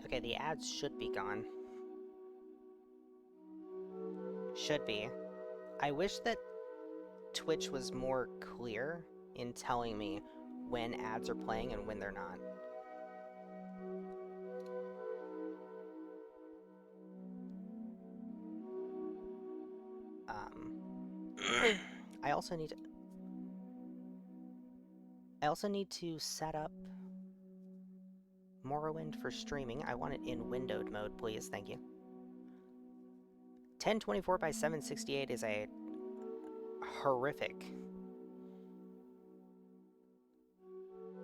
Okay, the ads should be gone. Should be. I wish that Twitch was more clear in telling me when ads are playing and when they're not. I also need to set up Morrowind for streaming. I want it in windowed mode, please. Thank you. 1024 by 768 is a horrific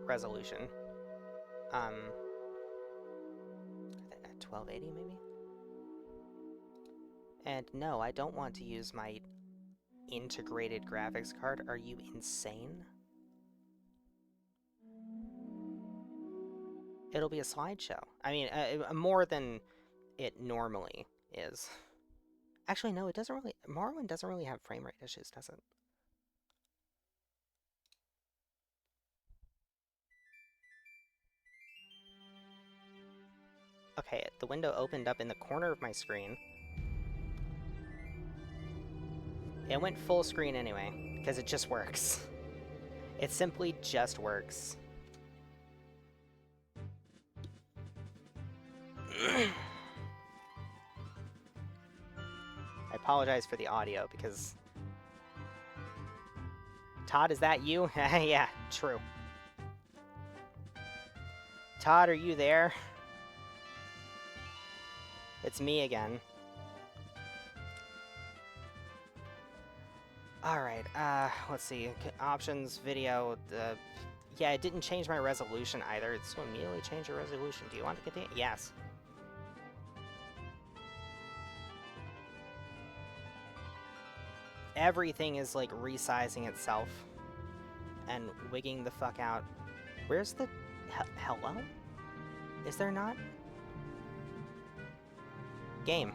resolution. 1280 maybe? And no, I don't want to use my integrated graphics card. Are you insane? It'll be a slideshow. I mean, more than it normally is. Actually, no, it doesn't really... Morrowind doesn't really have frame rate issues, does it? Okay, the window opened up in the corner of my screen. It went full screen anyway, because it just works. It simply just works. I apologize for the audio, because... Todd, is that you? Yeah, true. Todd, are you there? It's me again. Alright, let's see. Options, video, yeah, it didn't change my resolution either. It's going to immediately change your resolution. Do you want to continue? Yes. Everything is, like, resizing itself and wigging the fuck out. Where's the... hello? Is there not? Game.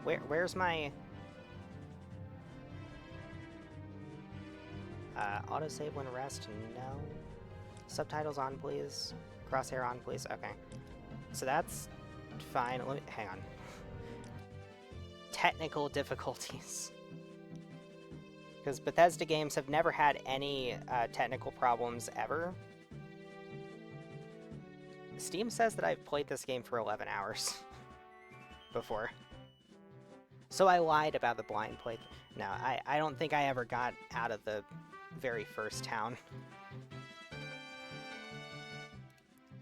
Where's my... autosave when rest? No. Subtitles on, please. Crosshair on, please. Okay. So that's fine. Let me... hang on. Technical difficulties. Because Bethesda games have never had any technical problems ever. Steam says that I've played this game for 11 hours before. So I lied about the blind play. No, I don't think I ever got out of the very first town.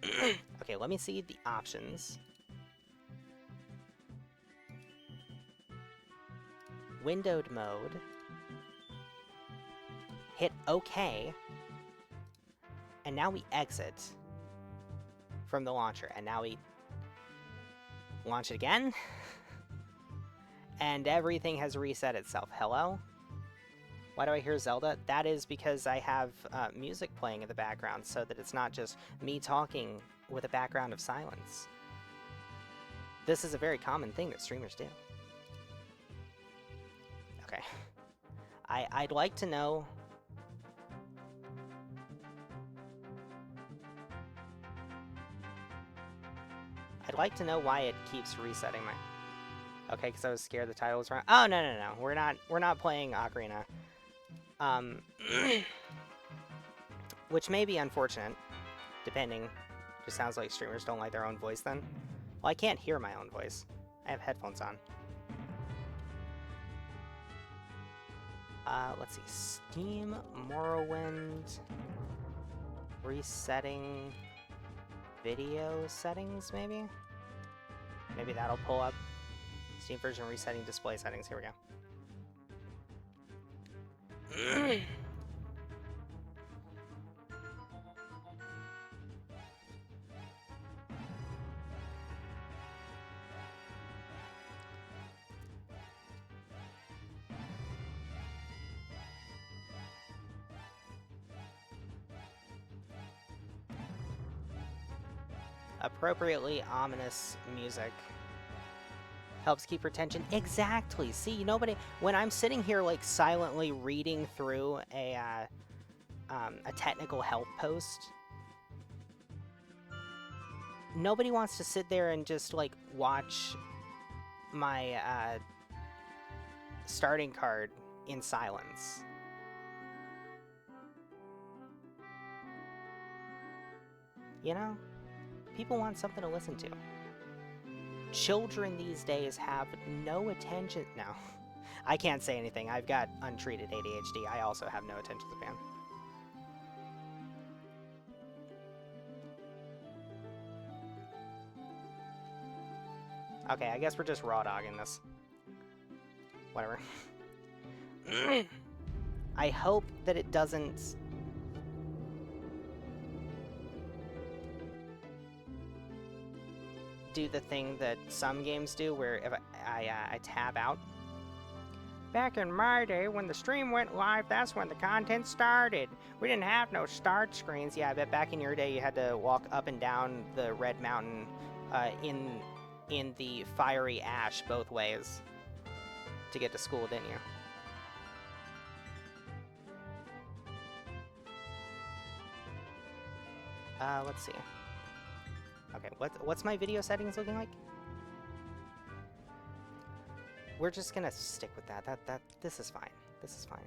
Okay, let me see the options. Windowed mode. Hit OK. And now we exit from the launcher. And now we launch it again. And everything has reset itself. Hello? Why do I hear Zelda? That is because I have music playing in the background so that it's not just me talking with a background of silence. This is a very common thing that streamers do. Okay. I'd like to know... I'd like to know why it keeps resetting my... Okay, because I was scared the title was wrong. Oh, no. We're not playing Ocarina. Which may be unfortunate, depending. Just sounds like streamers don't like their own voice then. Well, I can't hear my own voice. I have headphones on. Let's see. Steam, Morrowind, resetting video settings, maybe? Maybe that'll pull up. Steam version resetting display settings. Here we go. Appropriately ominous music helps keep retention. Exactly. See, nobody... When I'm sitting here, like, silently reading through a technical help post, nobody wants to sit there and just, like, watch my, starting card in silence. You know? People want something to listen to. Children these days have no attention. No, I can't say anything. I've got untreated ADHD. I also have no attention span. Okay, I guess we're just raw dogging this. Whatever. I hope that it doesn't... do the thing that some games do, where if I tab out. Back in my day, when the stream went live, that's when the content started. We didn't have no start screens. Yeah, I bet back in your day you had to walk up and down the red mountain in the fiery ash both ways to get to school, didn't you? Let's see. Okay, what's my video settings looking like? We're just gonna stick with that. This is fine. This is fine.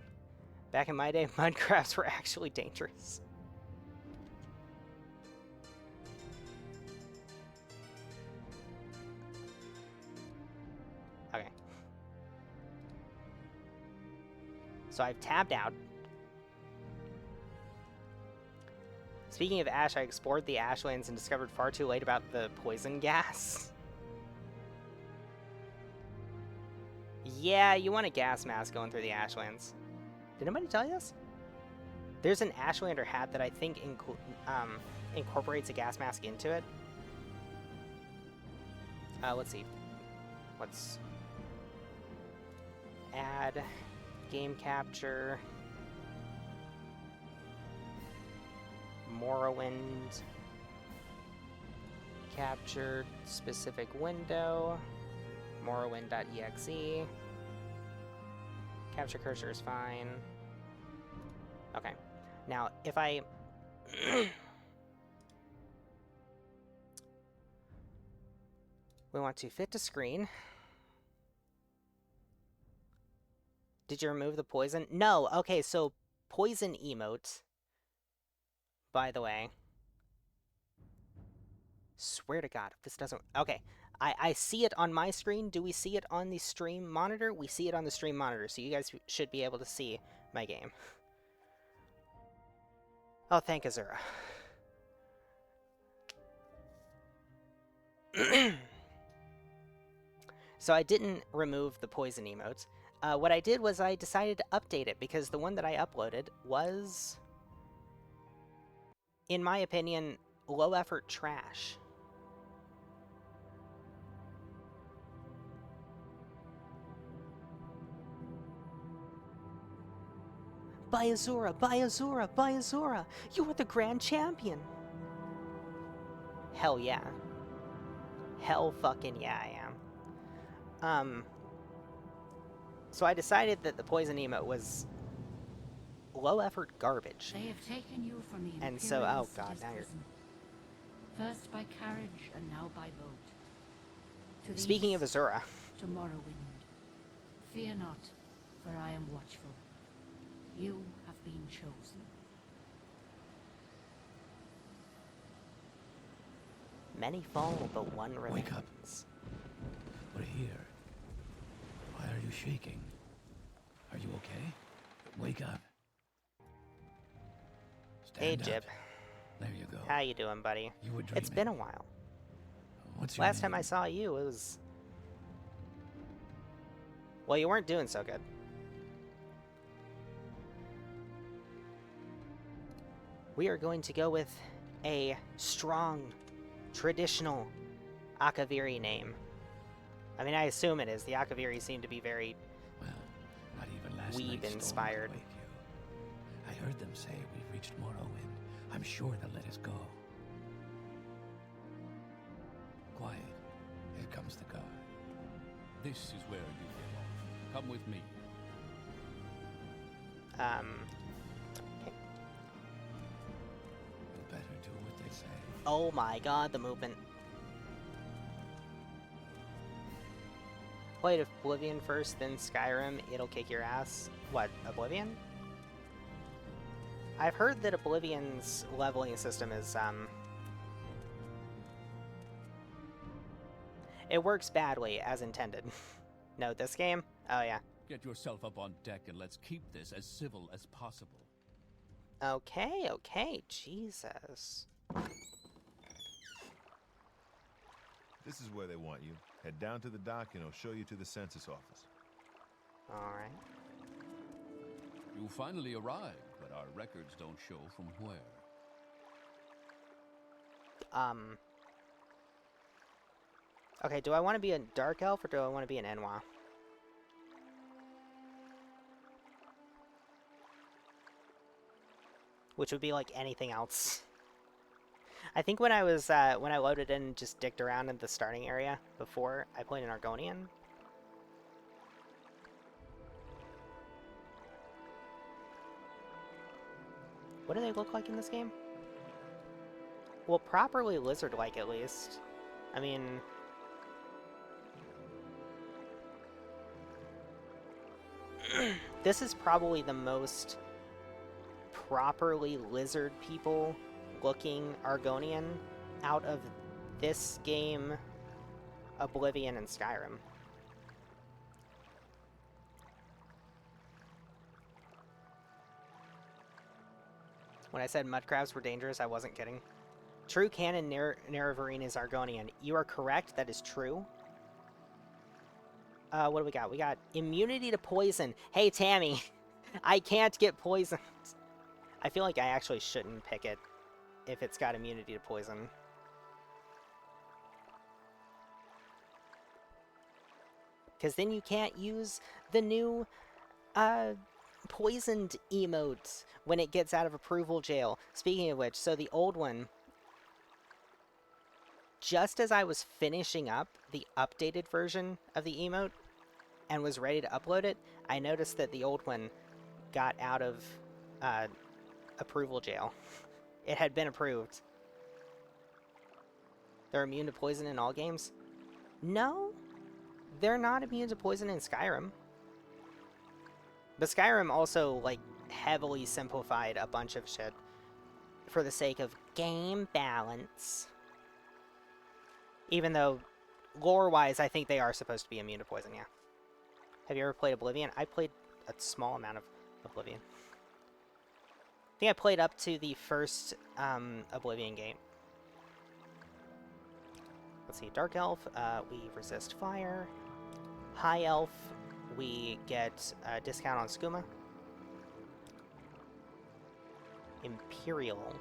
Back in my day, Minecrafts were actually dangerous. Okay. So I've tabbed out. Speaking of ash, I explored the ashlands and discovered far too late about the poison gas. Yeah, you want a gas mask going through the ashlands. Did anybody tell you this? There's an Ashlander hat that I think incorporates a gas mask into it. Let's see. Let's add game capture. Morrowind. Capture specific window. Morrowind.exe. Capture cursor is fine. Okay. Now, if I... we want to fit to screen. Did you remove the poison? No! Okay, so poison emote, by the way. Swear to God, if this doesn't... Okay, I see it on my screen. Do we see it on the stream monitor? We see it on the stream monitor, so you guys should be able to see my game. Oh, thank Azura. So I didn't remove the poison emotes. What I did was I decided to update it, because the one that I uploaded was, in my opinion, low-effort trash. By Azura, by Azura, by Azura! You are the grand champion! Hell yeah. Hell fucking yeah, I am. So I decided that the poison emote was low-effort garbage. They have taken you from the and so, oh god, now you're... First by carriage and now by boat. To Speaking of Azura... to Morrowind. Fear not, for I am watchful. You have been chosen. Many fall, but one remains. Wake up. We're here. Why are you shaking? Are you okay? Wake up. Hey, Stand Jib. up. There you go. How you doing, buddy? You were dreaming. It's been a while. What's your Last time I name? saw you, it was... Well, you weren't doing so good. We are going to go with a strong, traditional Akaviri name. I mean, I assume it is. The Akaviri seem to be very Well, not even last weeb night's inspired. storm could wake you. I heard them say we've reached Morrowind. I'm sure they'll let us go. Quiet. Here comes the guard. This is where you belong. Come with me. Okay. You'll better do what they say. Oh my god, the movement. played Oblivion first, then Skyrim, it'll kick your ass. What, Oblivion? I've heard that Oblivion's leveling system is, it works badly, as intended. No, this game? Oh, yeah. Get yourself up on deck and let's keep this as civil as possible. Okay, okay, Jesus. This is where they want you. Head down to the dock and I'll show you to the census office. Alright. You finally arrived, but our records don't show from where. Okay, do I want to be a Dark Elf or do I want to be an Enwa? Which would be like anything else. I think when I was, when I loaded in and just dicked around in the starting area before, I played an Argonian. What do they look like in this game? Well, properly lizard-like at least. I mean... this is probably the most properly lizard people looking Argonian out of this game, Oblivion, and Skyrim. When I said mudcrabs were dangerous, I wasn't kidding. True canon Nerevarine is Argonian. You are correct, that is true. What do we got? We got immunity to poison. Hey, Tammy, I can't get poisoned. I feel like I actually shouldn't pick it if it's got immunity to poison. Because then you can't use the new, poisoned emote when it gets out of approval jail. Speaking of which, so the old one, just as I was finishing up the updated version of the emote and was ready to upload it, I noticed that the old one got out of approval jail. It had been approved. They're immune to poison in all games? No, they're not immune to poison in Skyrim. But Skyrim also, like, heavily simplified a bunch of shit for the sake of game balance. Even though, lore-wise, I think they are supposed to be immune to poison, yeah. Have you ever played Oblivion? I played a small amount of Oblivion. I think I played up to the first Oblivion game. Let's see, Dark Elf, we resist fire. High Elf, we get a discount on skooma. Imperial.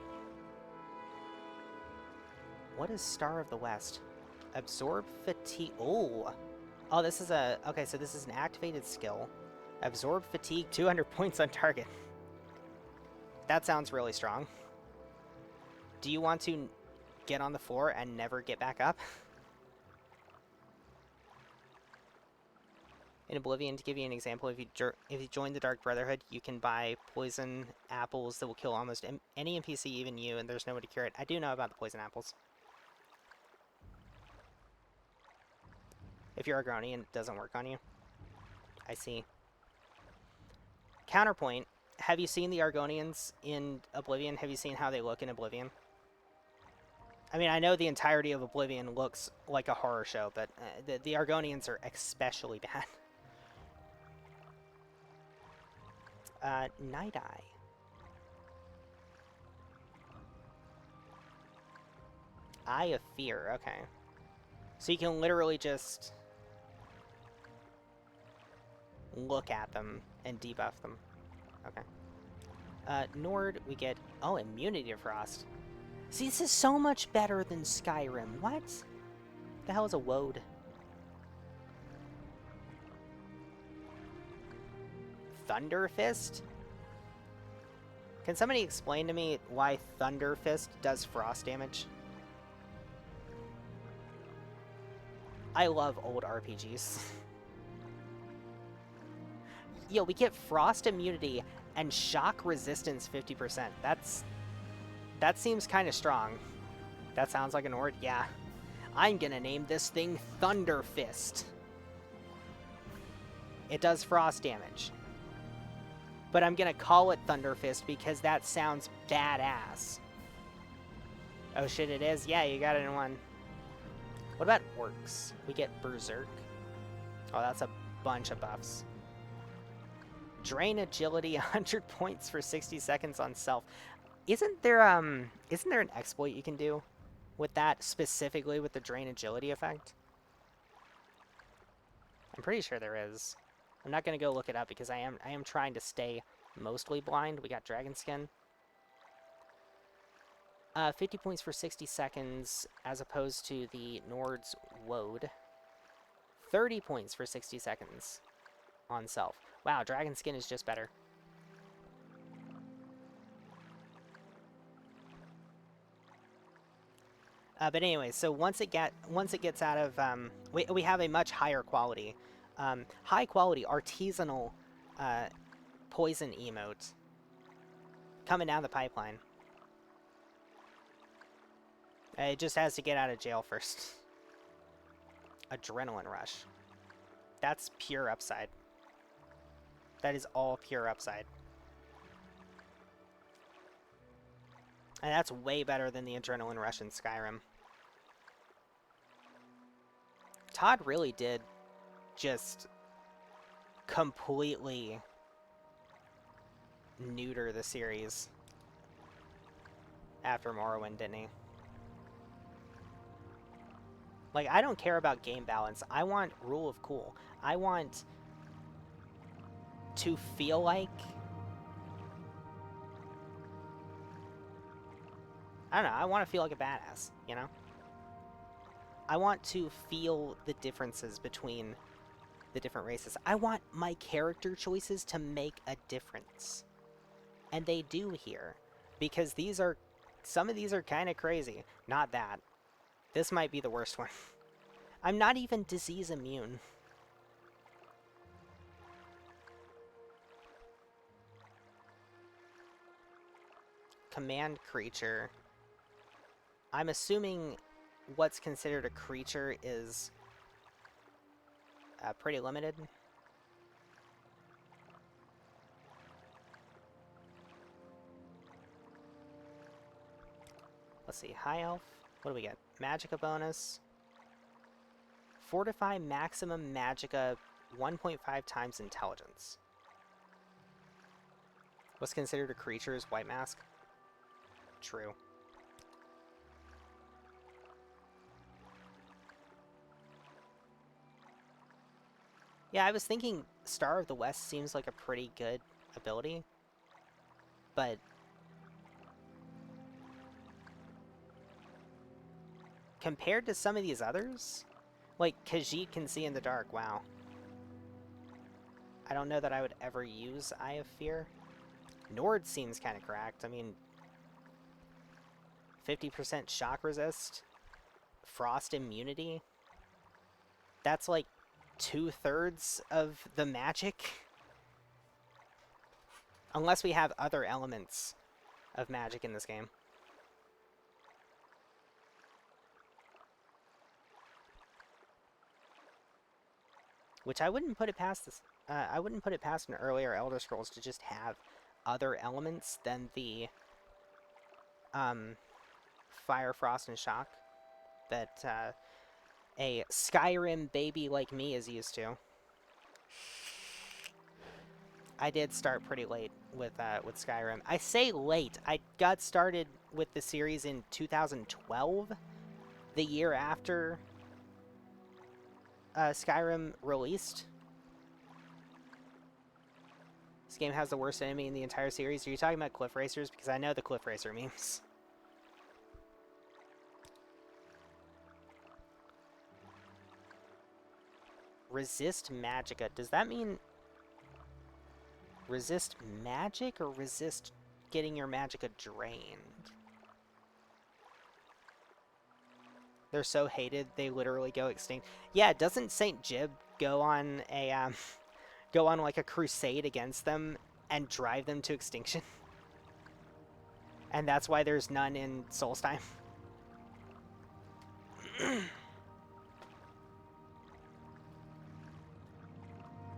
What is Star of the West? Absorb fatigue. Oh! Oh, this is a... Okay, so this is an activated skill. Absorb fatigue, 200 points on target. That sounds really strong. Do you want to get on the floor and never get back up? In Oblivion, to give you an example, if you join the Dark Brotherhood, you can buy poison apples that will kill almost any NPC, even you, and there's no way to cure it. I do know about the poison apples. If you're Agronian, it doesn't work on you. I see. Counterpoint, have you seen the Argonians in Oblivion? Have you seen how they look in Oblivion? I mean, I know the entirety of Oblivion looks like a horror show, but the Argonians are especially bad. Night Eye. Eye of Fear, okay. So you can literally just look at them and debuff them. Okay. Nord, we get... Oh, immunity to frost. See, this is so much better than Skyrim. What? The hell is a woad? Thunder Fist? Can somebody explain to me why Thunder Fist does frost damage? I love old RPGs. Yo, we get frost immunity and shock resistance 50%. That seems kind of strong. That sounds like an Nord. Yeah. I'm gonna name this thing Thunder Fist. It does frost damage. But I'm gonna call it Thunder Fist because that sounds badass. Oh shit, it is? Yeah, you got it in one. What about Orcs? We get Berserk. Oh, that's a bunch of buffs. Drain agility, 100 points for 60 seconds on self. Isn't there an exploit you can do with that, specifically with the drain agility effect? I'm pretty sure there is. I'm not gonna go look it up because I am trying to stay mostly blind. We got Dragon Skin. 50 points for 60 seconds as opposed to the Nord's Woad. 30 points for 60 seconds on self. Wow, Dragon Skin is just better. But anyway, so once it gets out of we have a much higher quality, high quality artisanal poison emote coming down the pipeline. It just has to get out of jail first. Adrenaline rush. That's pure upside. That is all pure upside. And that's way better than the adrenaline rush in Skyrim. Todd really did just completely neuter the series after Morrowind, didn't he? Like, I don't care about game balance. I want rule of cool. I want to feel like... I don't know, I want to feel like a badass, you know? I want to feel the differences between the different races. I want my character choices to make a difference. And they do here. Because some of these are kind of crazy. Not that. This might be the worst one. I'm not even disease immune. Command creature. I'm assuming what's considered a creature is pretty limited. Let's see, High Elf. What do we get? Magicka bonus. Fortify maximum Magicka 1.5 times intelligence. What's considered a creature is White Mask. True. Yeah, I was thinking Star of the West seems like a pretty good ability, but compared to some of these others, like Khajiit can see in the dark, wow. I don't know that I would ever use Eye of Fear. Nord seems kind of cracked. I mean, 50% shock resist, frost immunity. That's like 2/3 of the magic. Unless we have other elements of magic in this game. Which I wouldn't put it past this. I wouldn't put it past an earlier Elder Scrolls to just have other elements than the fire, frost, and shock that a Skyrim baby like me is used to. I did start pretty late with Skyrim. I say late. I got started with the series in 2012, the year after Skyrim released. This game has the worst enemy in the entire series. Are you talking about Cliff Racers? Because I know the Cliff Racer memes. Resist Magicka. Does that mean resist magic or resist getting your Magicka drained? They're so hated they literally go extinct. Yeah, doesn't Saint Jib go on a like a crusade against them and drive them to extinction? And that's why there's none in Solstheim.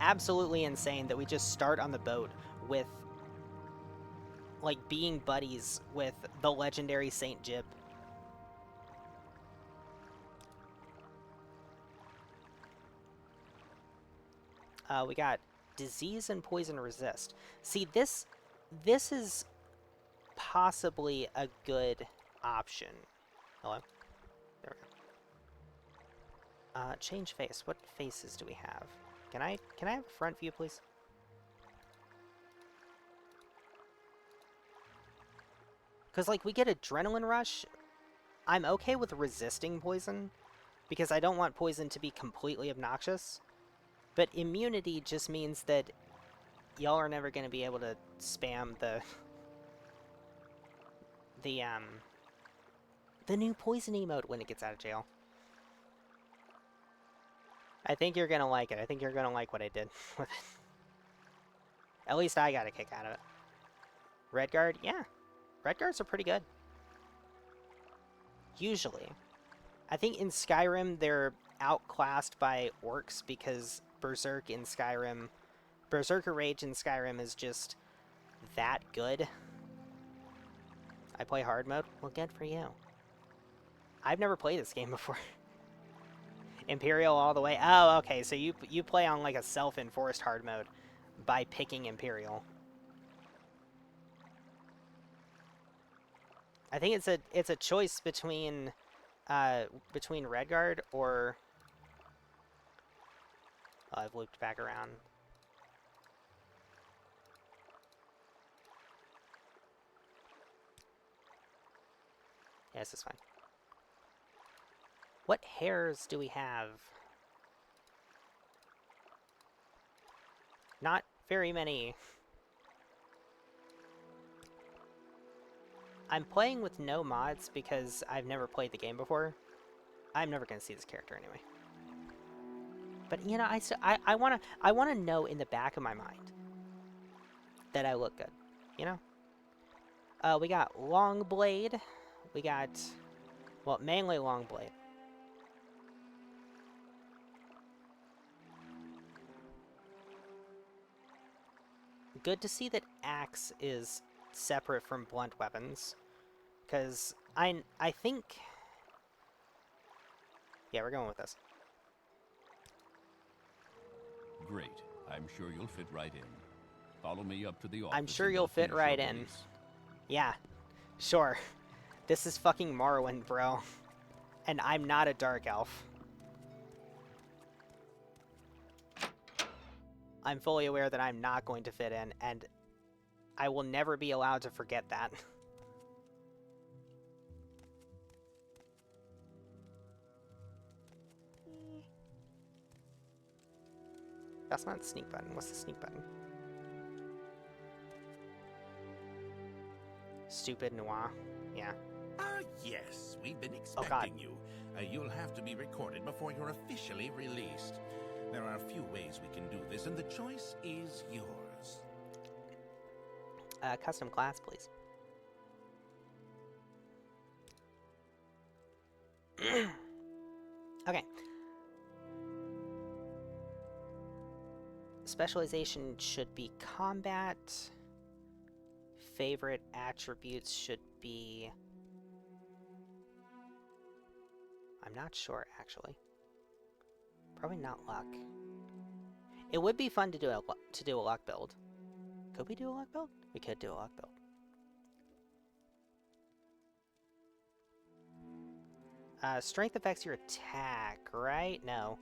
absolutely insane that we just start on the boat with, like, being buddies with the legendary Saint Jib. We got disease and poison resist. See, this is possibly a good option. Hello? There we go. Change face. What faces do we have? Can I have a front view, please? Because, like, we get adrenaline rush. I'm okay with resisting poison, because I don't want poison to be completely obnoxious. But immunity just means that y'all are never going to be able to spam the new poison emote when it gets out of jail. I think you're going to like it. I think you're going to like what I did with it. At least I got a kick out of it. Red guard? Yeah. Red guards are pretty good. Usually. I think in Skyrim they're outclassed by orcs because Berserker Rage in Skyrim is just that good. I play hard mode? Well, good for you. I've never played this game before. Imperial all the way? Oh, okay, so you play on like a self-enforced hard mode by picking Imperial. I think it's a choice between Redguard or... Oh, I've looped back around. Yeah, this is fine. What hairs do we have? Not very many. I'm playing with no mods because I've never played the game before. I'm never going to see this character anyway. But, you know, I want to know in the back of my mind that I look good, you know? We got Long Blade. We got, well, mainly Long Blade. Good to see that Axe is separate from blunt weapons, because I think... Yeah, we're going with this. Great. I'm sure you'll fit right in. Follow me up to the office. I'm sure and you'll we'll fit finish right your in. release. Yeah, sure. This is fucking Morrowind, bro. And I'm not a dark elf. I'm fully aware that I'm not going to fit in, and I will never be allowed to forget that. That's not the sneak button. What's the sneak button? Stupid noir. Yeah. Ah, yes. We've been Oh, God. expecting you. You'll have to be recorded before you're officially released. There are a few ways we can do this, and the choice is yours. Custom class, please. Okay. Specialization should be combat. Favorite attributes should be... I'm not sure, actually. Probably not luck. It would be fun to do a luck build. Could we do a luck build? We could do a luck build. Strength affects your attack, right? No.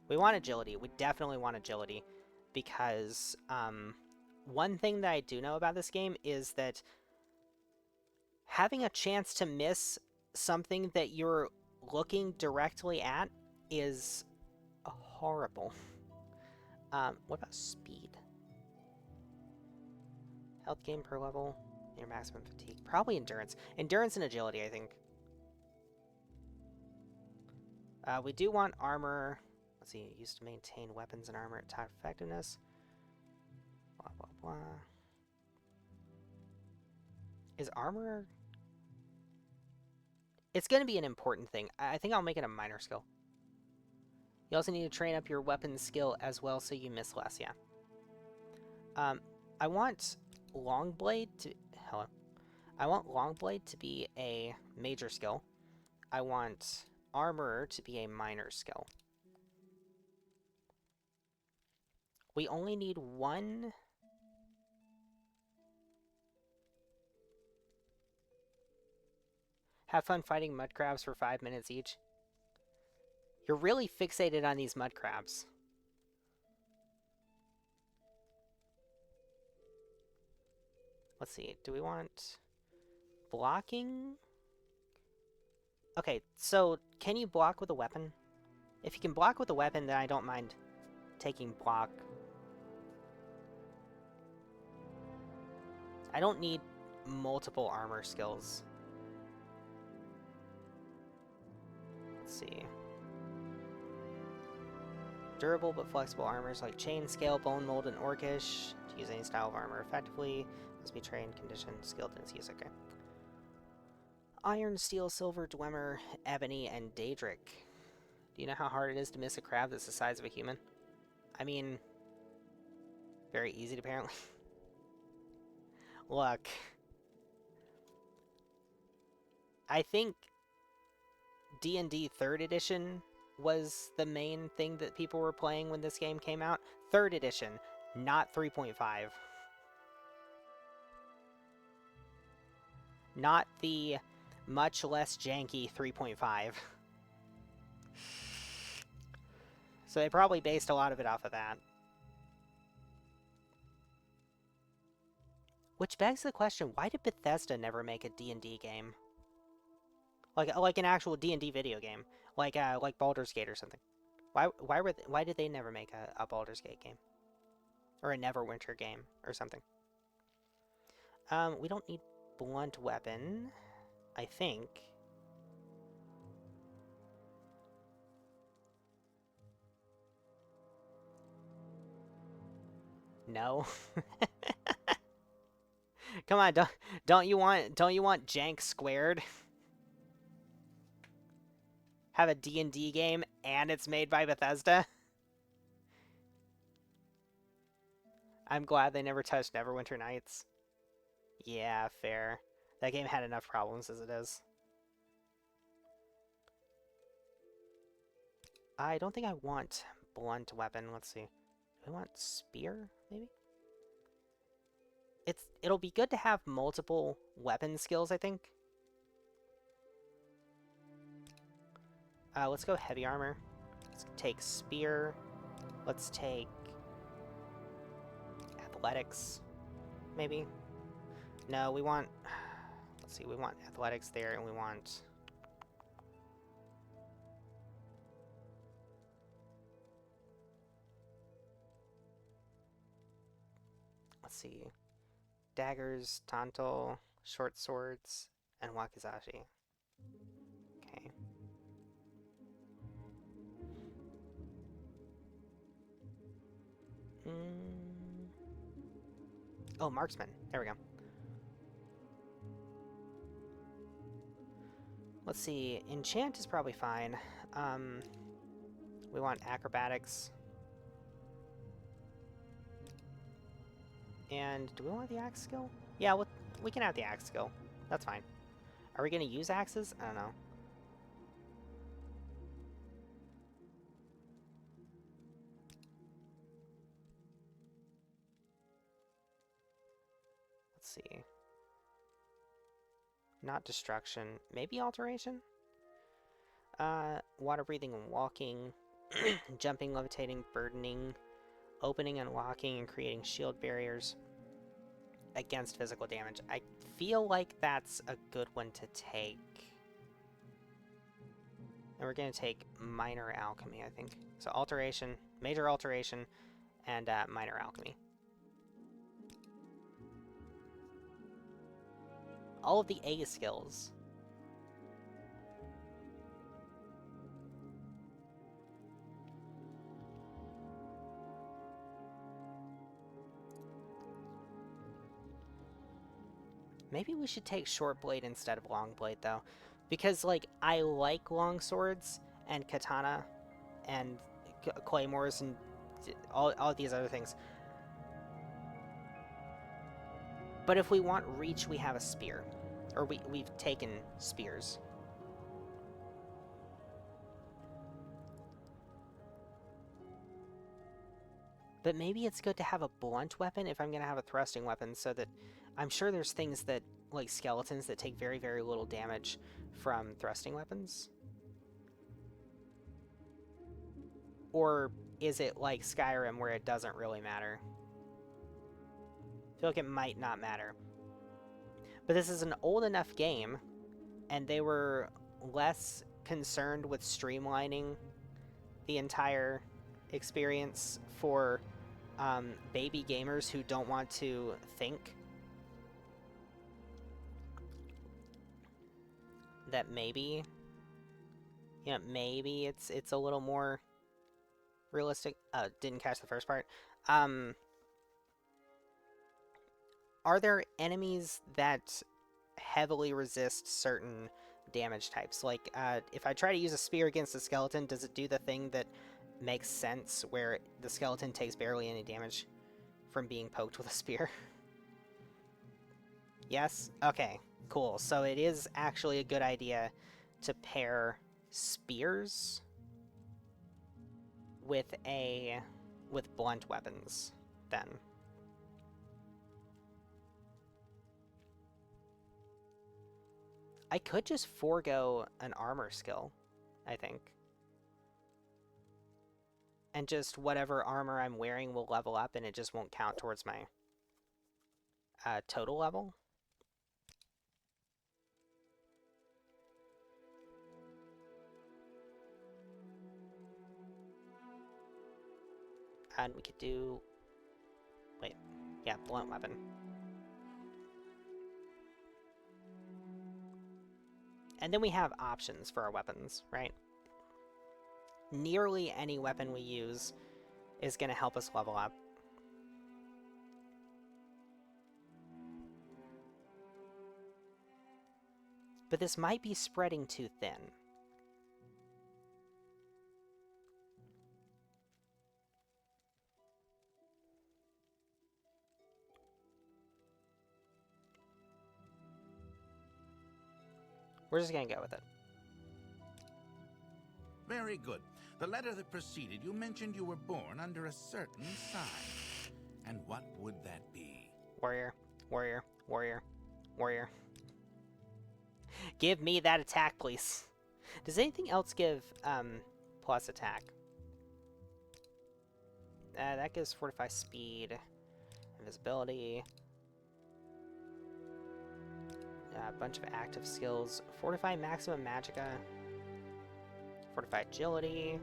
We want agility. We definitely want agility. Because, one thing that I do know about this game is that having a chance to miss something that you're looking directly at is horrible. What about speed? Health gain per level, near maximum fatigue. Probably endurance. Endurance and agility, I think. We do want armor. Let's see, used to maintain weapons and armor at top effectiveness. Blah, blah, blah. Is armor... It's going to be an important thing. I think I'll make it a minor skill. You also need to train up your weapon skill as well so you miss less, yeah. I want Longblade to... Hello. I want Longblade to be a major skill. I want Armorer to be a minor skill. We only need one... Have fun fighting mud crabs for 5 minutes each. You're really fixated on these mud crabs. Let's see, do we want blocking? Okay, so can you block with a weapon? If you can block with a weapon, then I don't mind taking block. I don't need multiple armor skills. Let's see. Durable but flexible armors like chain, scale, bone mold, and orcish. To use any style of armor effectively, must be trained, conditioned, skilled in its use. Okay. Iron, steel, silver, dwemer, ebony, and daedric. Do you know how hard it is to miss a crab that's the size of a human? I mean, very easy apparently. Look. I think D&D 3rd edition was the main thing that people were playing when this game came out. 3rd edition, not 3.5. Not the much less janky 3.5. So they probably based a lot of it off of that. Which begs the question, why did Bethesda never make a D&D game? Like an actual D&D video game, like Baldur's Gate or something. Why did they never make a Baldur's Gate game, or a Neverwinter game or something? We don't need blunt weapon, I think. No. Come on, don't you want jank squared? Have a D&D game and it's made by Bethesda? I'm glad they never touched Neverwinter Nights. Yeah, fair. That game had enough problems as it is. I don't think I want blunt weapon. Let's see. Do I want spear, maybe? It'll be good to have multiple weapon skills, I think. Let's go heavy armor. Let's take spear. Let's take athletics, maybe. No, we want... Let's see, we want athletics there, and we want... Let's see. Daggers, Tanto, short swords, and wakizashi. Okay. Oh, marksman. There we go. Let's see. Enchant is probably fine. We want acrobatics. And do we want the axe skill? Yeah, we can have the axe skill. That's fine. Are we going to use axes? I don't know. Let's see. Not destruction. Maybe alteration? Water breathing and walking. Jumping, levitating, burdening. Opening and locking and creating shield barriers against physical damage. I feel like that's a good one to take. And we're going to take minor alchemy, I think. So alteration, major alteration, and minor alchemy. All of the A skills. Maybe we should take short blade instead of long blade, though. Because, like, I like long swords and katana and claymores and all these other things. But if we want reach, we have a spear. Or we've taken spears. But maybe it's good to have a blunt weapon if I'm going to have a thrusting weapon, so that I'm sure there's things that, like skeletons, that take very, very little damage from thrusting weapons. Or is it like Skyrim where it doesn't really matter? I feel like it might not matter. But this is an old enough game, and they were less concerned with streamlining the entire experience for baby gamers who don't want to think, that maybe, you know, maybe it's a little more realistic. Didn't catch the first part. Are there enemies that heavily resist certain damage types? Like, if I try to use a spear against a skeleton, does it do the thing that makes sense where the skeleton takes barely any damage from being poked with a spear? Yes? Okay, cool. So it is actually a good idea to pair spears with blunt weapons, then. I could just forego an armor skill, I think. And just whatever armor I'm wearing will level up, and it just won't count towards my total level. And we could do... Wait. Yeah, blunt weapon. And then we have options for our weapons, right? Nearly any weapon we use is going to help us level up. But this might be spreading too thin. We're just going to go with it. Very good. The letter that preceded you mentioned you were born under a certain sign. And what would that be? Warrior, warrior, warrior, warrior. Give me that attack, please. Does anything else give plus attack? That gives fortify speed, invisibility, a bunch of active skills. Fortify maximum magicka, fortify agility.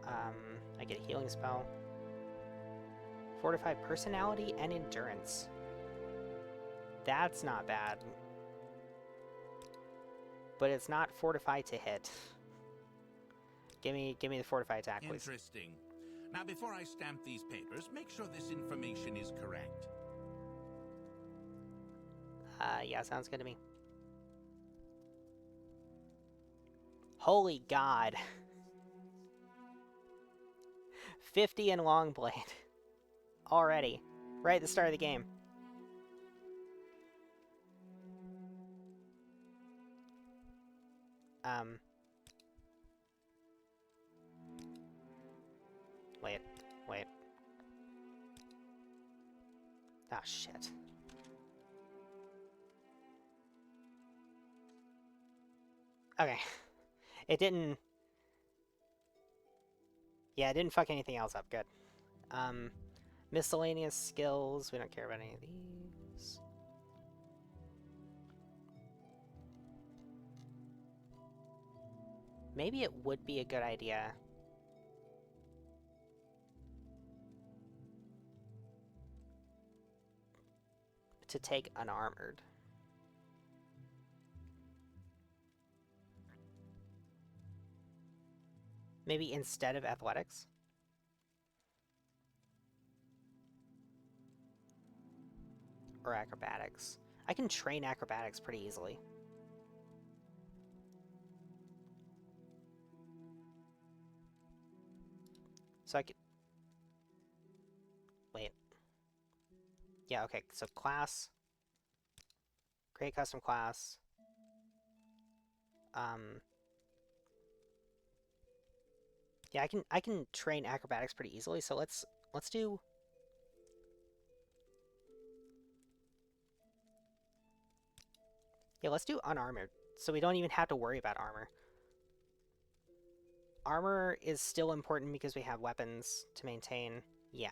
I get a healing spell. Fortify personality and endurance. That's not bad. But it's not fortify to hit. Give me the fortify attack, please. Interesting. Now, before I stamp these papers, make sure this information is correct. Yeah, sounds good to me. Holy God. 50 in Longblade. Already. Right at the start of the game. Wait. Ah, shit. Okay. It didn't... Yeah, it didn't fuck anything else up. Good. Miscellaneous skills. We don't care about any of these. Maybe it would be a good idea to take unarmored. Maybe instead of athletics? Or acrobatics. I can train acrobatics pretty easily. So I could... Wait. Yeah, okay, so class. Create custom class. Yeah, I can train acrobatics pretty easily, so let's do... Yeah, let's do unarmored, so we don't even have to worry about armor. Armor is still important because we have weapons to maintain. Yeah.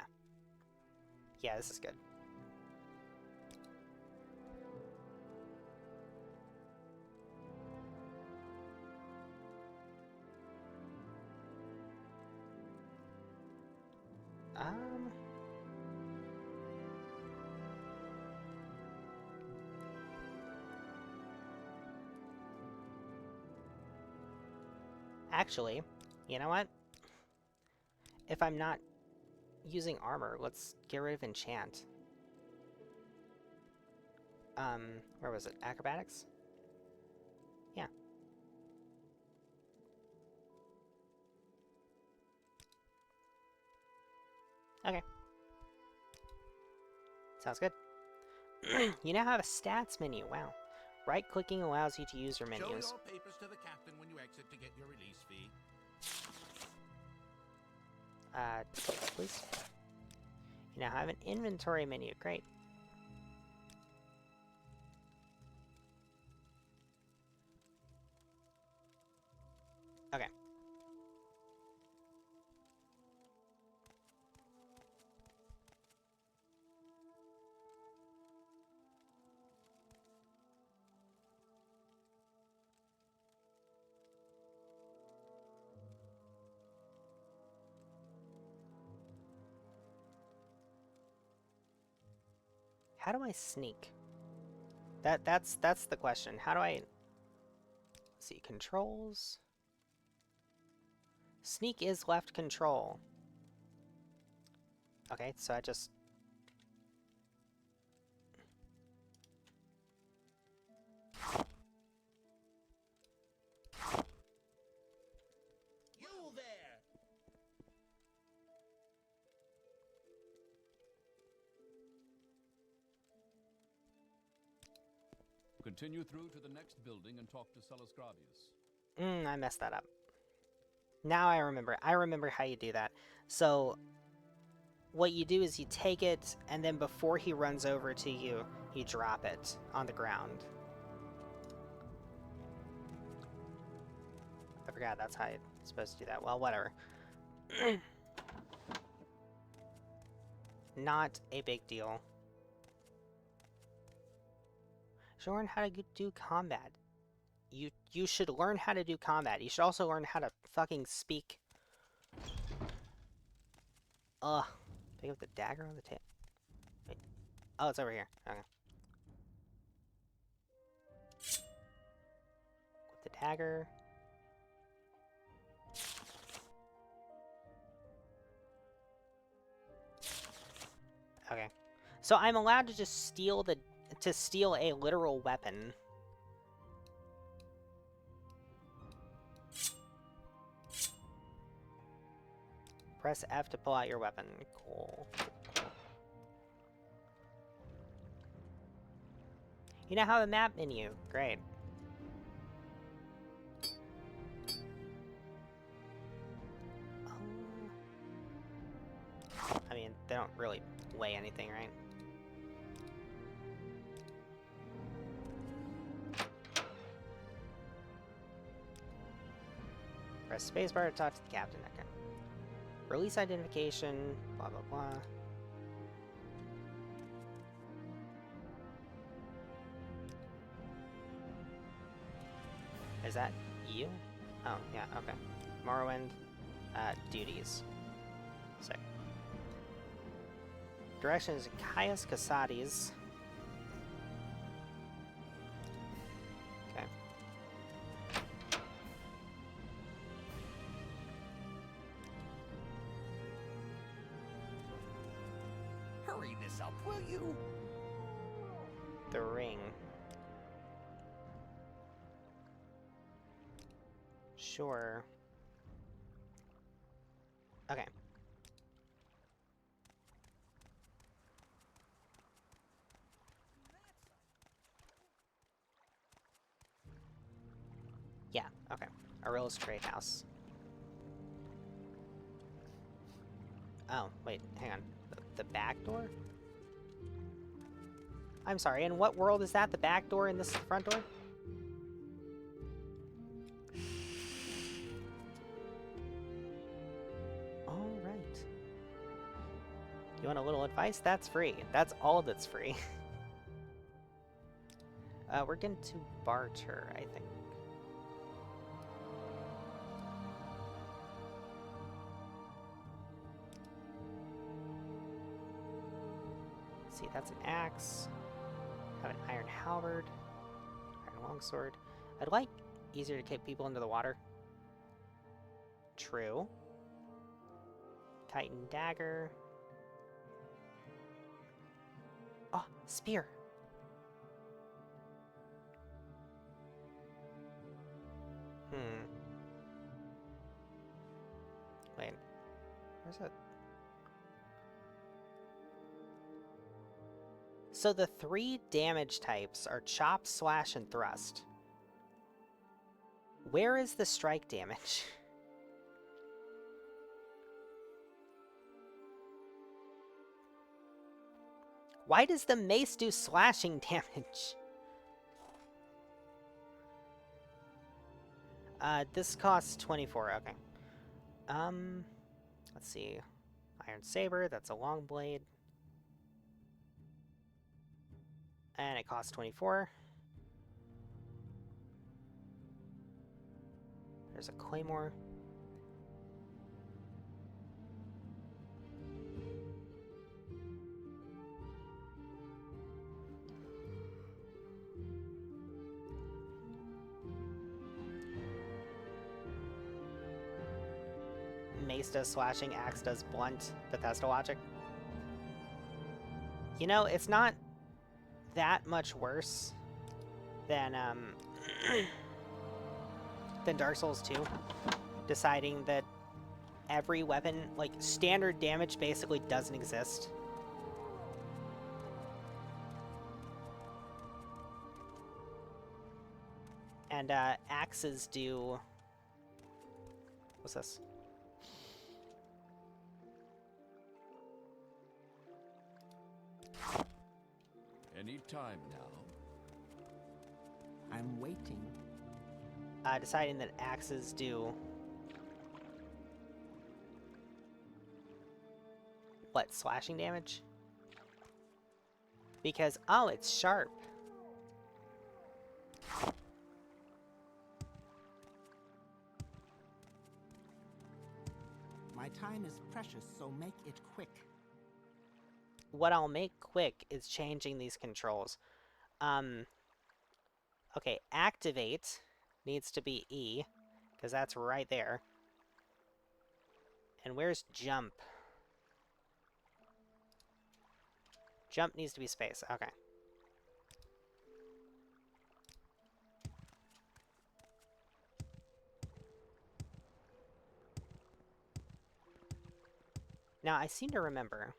Yeah, this is good. Actually, you know what? If I'm not using armor, let's get rid of enchant. Where was it? Acrobatics? Yeah. Okay. Sounds good. You now have a stats menu. Wow. Right-clicking allows you to use your menus. Show your papers to the captain when you exit to get your release fee. Please. You now have an inventory menu. Great. Okay. How do I sneak? That's the question. How do I... Let's see, controls. Sneak is left control. Okay, so I just... You there! Continue through to the next building and talk to Celes Gravius. I messed that up. Now I remember. I remember how you do that. So, what you do is you take it, and then before he runs over to you, you drop it on the ground. I forgot that's how you're supposed to do that. Well, whatever. Not a big deal. You should learn how to do combat. You should learn how to do combat. You should also learn how to fucking speak. Ugh. Pick up the dagger on the table. Wait. Oh, it's over here. Okay. With the dagger. Okay. So I'm allowed to just steal a literal weapon. Press F to pull out your weapon. Cool. You now have a map menu. Great. I mean, they don't really weigh anything, right? Press spacebar to talk to the captain. Okay. Release identification, blah, blah, blah. Is that you? Oh, yeah, okay. Morrowind, duties. Sick. Direction is Caius Casades. Okay. Hurry this up, will you? The ring. Sure. Okay. Okay. Arilla's trade house. Oh, wait, hang on. The back door? I'm sorry, in what world is that? The back door and this is the front door? Alright. You want a little advice? That's free. That's all that's free. We're going to barter, I think. Let's see, that's an axe. Have an iron halberd. Iron longsword. I'd like easier to kick people into the water. True. Chitin dagger. Oh, spear. Wait. Where's it? So the 3 damage types are chop, slash, and thrust. Where is the strike damage? Why does the mace do slashing damage? This costs 24, okay. Let's see. Iron saber, that's a long blade. And it costs 24. There's a claymore. Mace does slashing, axe does blunt, Bethesda logic. You know, it's not that much worse than than Dark Souls 2, deciding that every weapon, like, standard damage basically doesn't exist. And axes do... What's this? Any time now. I'm waiting. Deciding that axes do... What, slashing damage? Because, oh, it's sharp. My time is precious, so make it quick. What I'll make quick is changing these controls. Okay, activate needs to be E, because that's right there. And where's jump? Jump needs to be space, okay. Now, I seem to remember...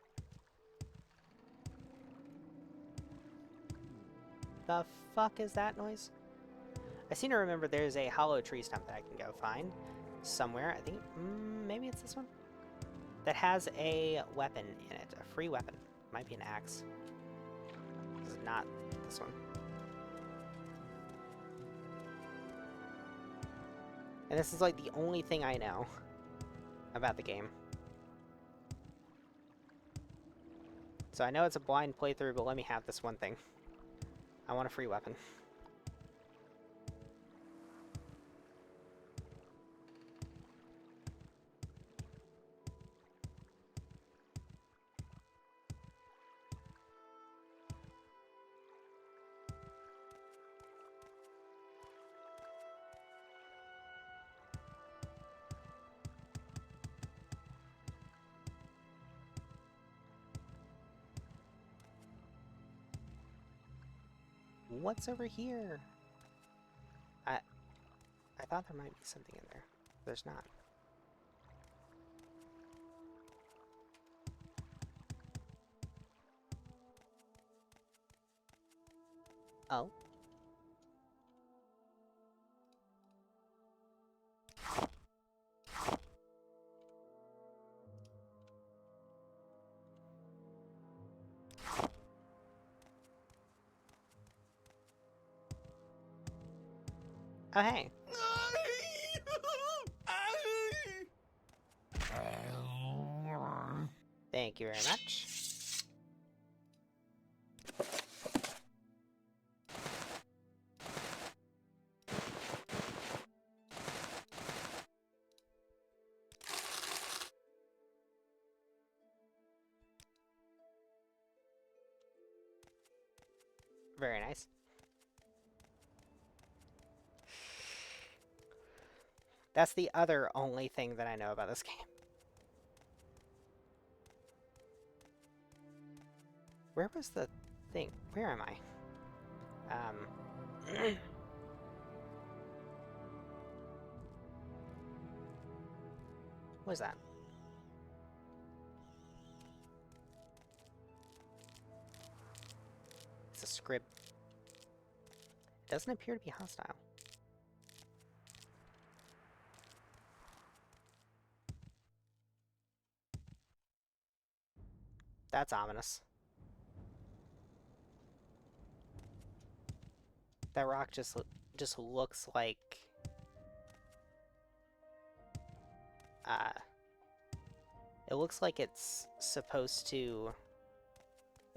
The fuck is that noise? I seem to remember there's a hollow tree stump that I can go find somewhere. I think maybe it's this one that has a weapon in it, a free weapon. Might be an axe. This is not this one. And this is like the only thing I know about the game. So I know it's a blind playthrough, but let me have this one thing. I want a free weapon. What's over here? I thought there might be something in there. There's not. Oh. Oh, hey. Thank you very much. Very nice. That's the other only thing that I know about this game. Where was the thing? Where am I? What is that? It's a scrib. It doesn't appear to be hostile. That's ominous. That rock just looks like it looks like it's supposed to.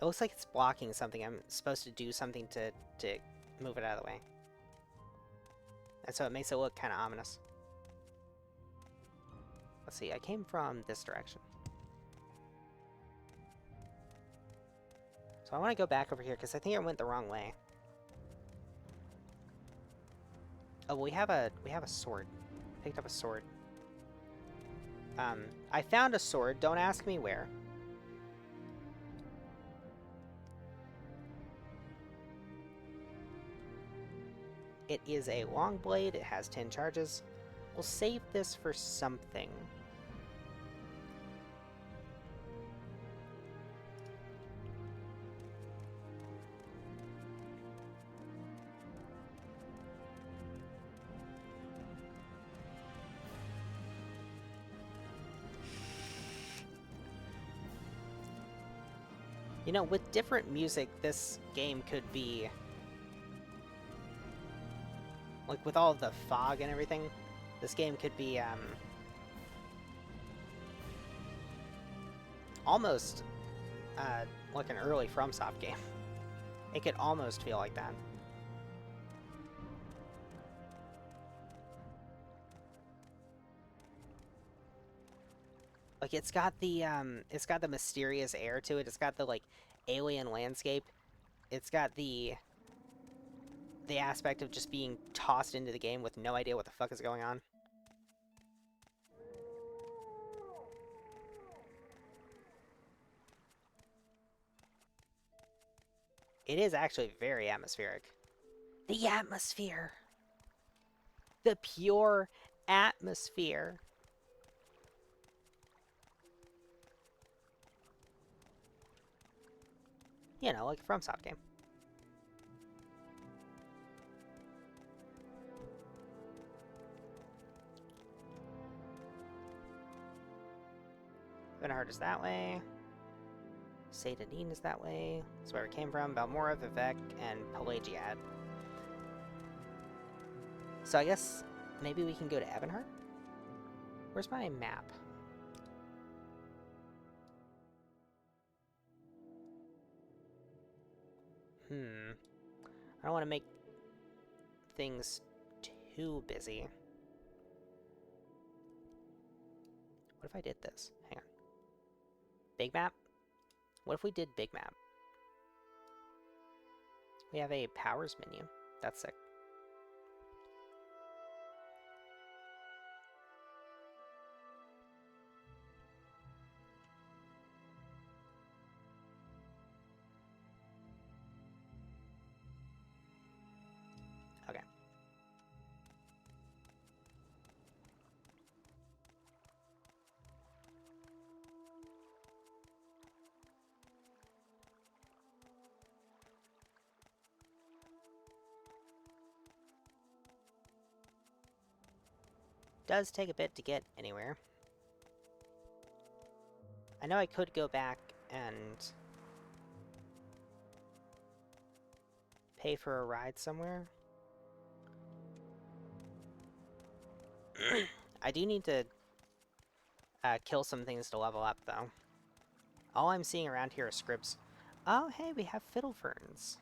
It looks like it's blocking something. I'm supposed to do something to move it out of the way, and so it makes it look kind of ominous. Let's see. I came from this direction, so I want to go back over here because I think I went the wrong way. Oh, we have a sword. Picked up a sword. I found a sword. Don't ask me where. It is a long blade. It has 10 charges. We'll save this for something. You know, with different music, this game could be... Like, with all of the fog and everything, this game could be, almost, like an early FromSoft game. It could almost feel like that. Like, it's got the mysterious air to it. It's got the, like, alien landscape. It's got the aspect of just being tossed into the game with no idea what the fuck is going on. It is actually very atmospheric. The atmosphere! The pure atmosphere! You know, like a FromSoft game. Vinhard is that way. Seydanine is that way. That's where it came from. Balmora, Vivek, and Pelagiad. So I guess maybe we can go to Ebonheart? Where's my map? I don't want to make things too busy. What if I did this? Hang on. Big map? What if we did big map? We have a powers menu. That's sick. Okay. Does take a bit to get anywhere. I know I could go back and pay for a ride somewhere. I do need to kill some things to level up, though. All I'm seeing around here are scripts. Oh, hey, we have fiddle ferns.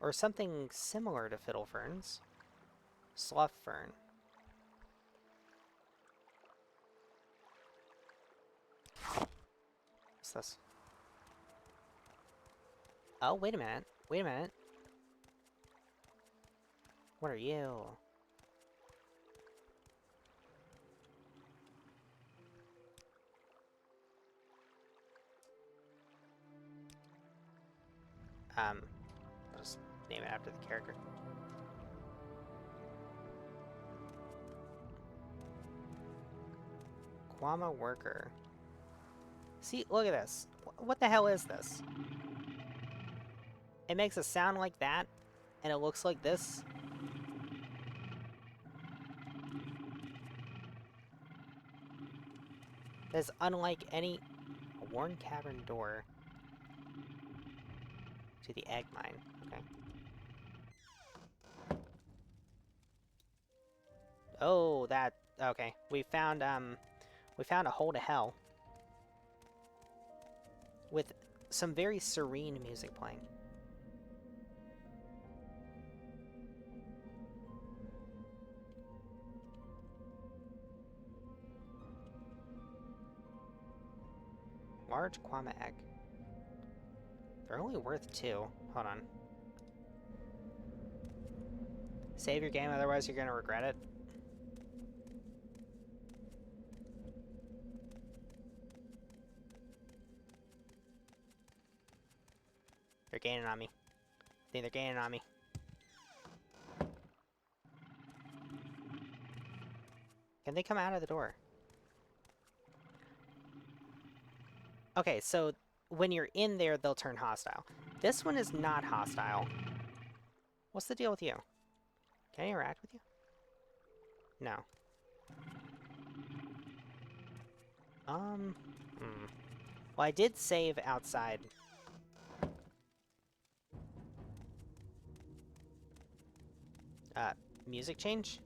Or something similar to fiddle ferns. Slough fern. What's this? Oh, wait a minute. Wait a minute. What are you? I'll just name it after the character. Kwama worker. See, look at this. What the hell is this? It makes a sound like that, and it looks like this. That's unlike any... A worn cavern door to the egg mine. Okay. Oh, that... Okay. We found a hole to hell. With some very serene music playing. Large Kwama egg. They're only worth 2. Hold on. Save your game, otherwise you're gonna regret it. They're gaining on me. I think they're gaining on me. Can they come out of the door? Okay, so when you're in there, they'll turn hostile. This one is not hostile. What's the deal with you? Can I interact with you? No. Well, I did save outside. Music change?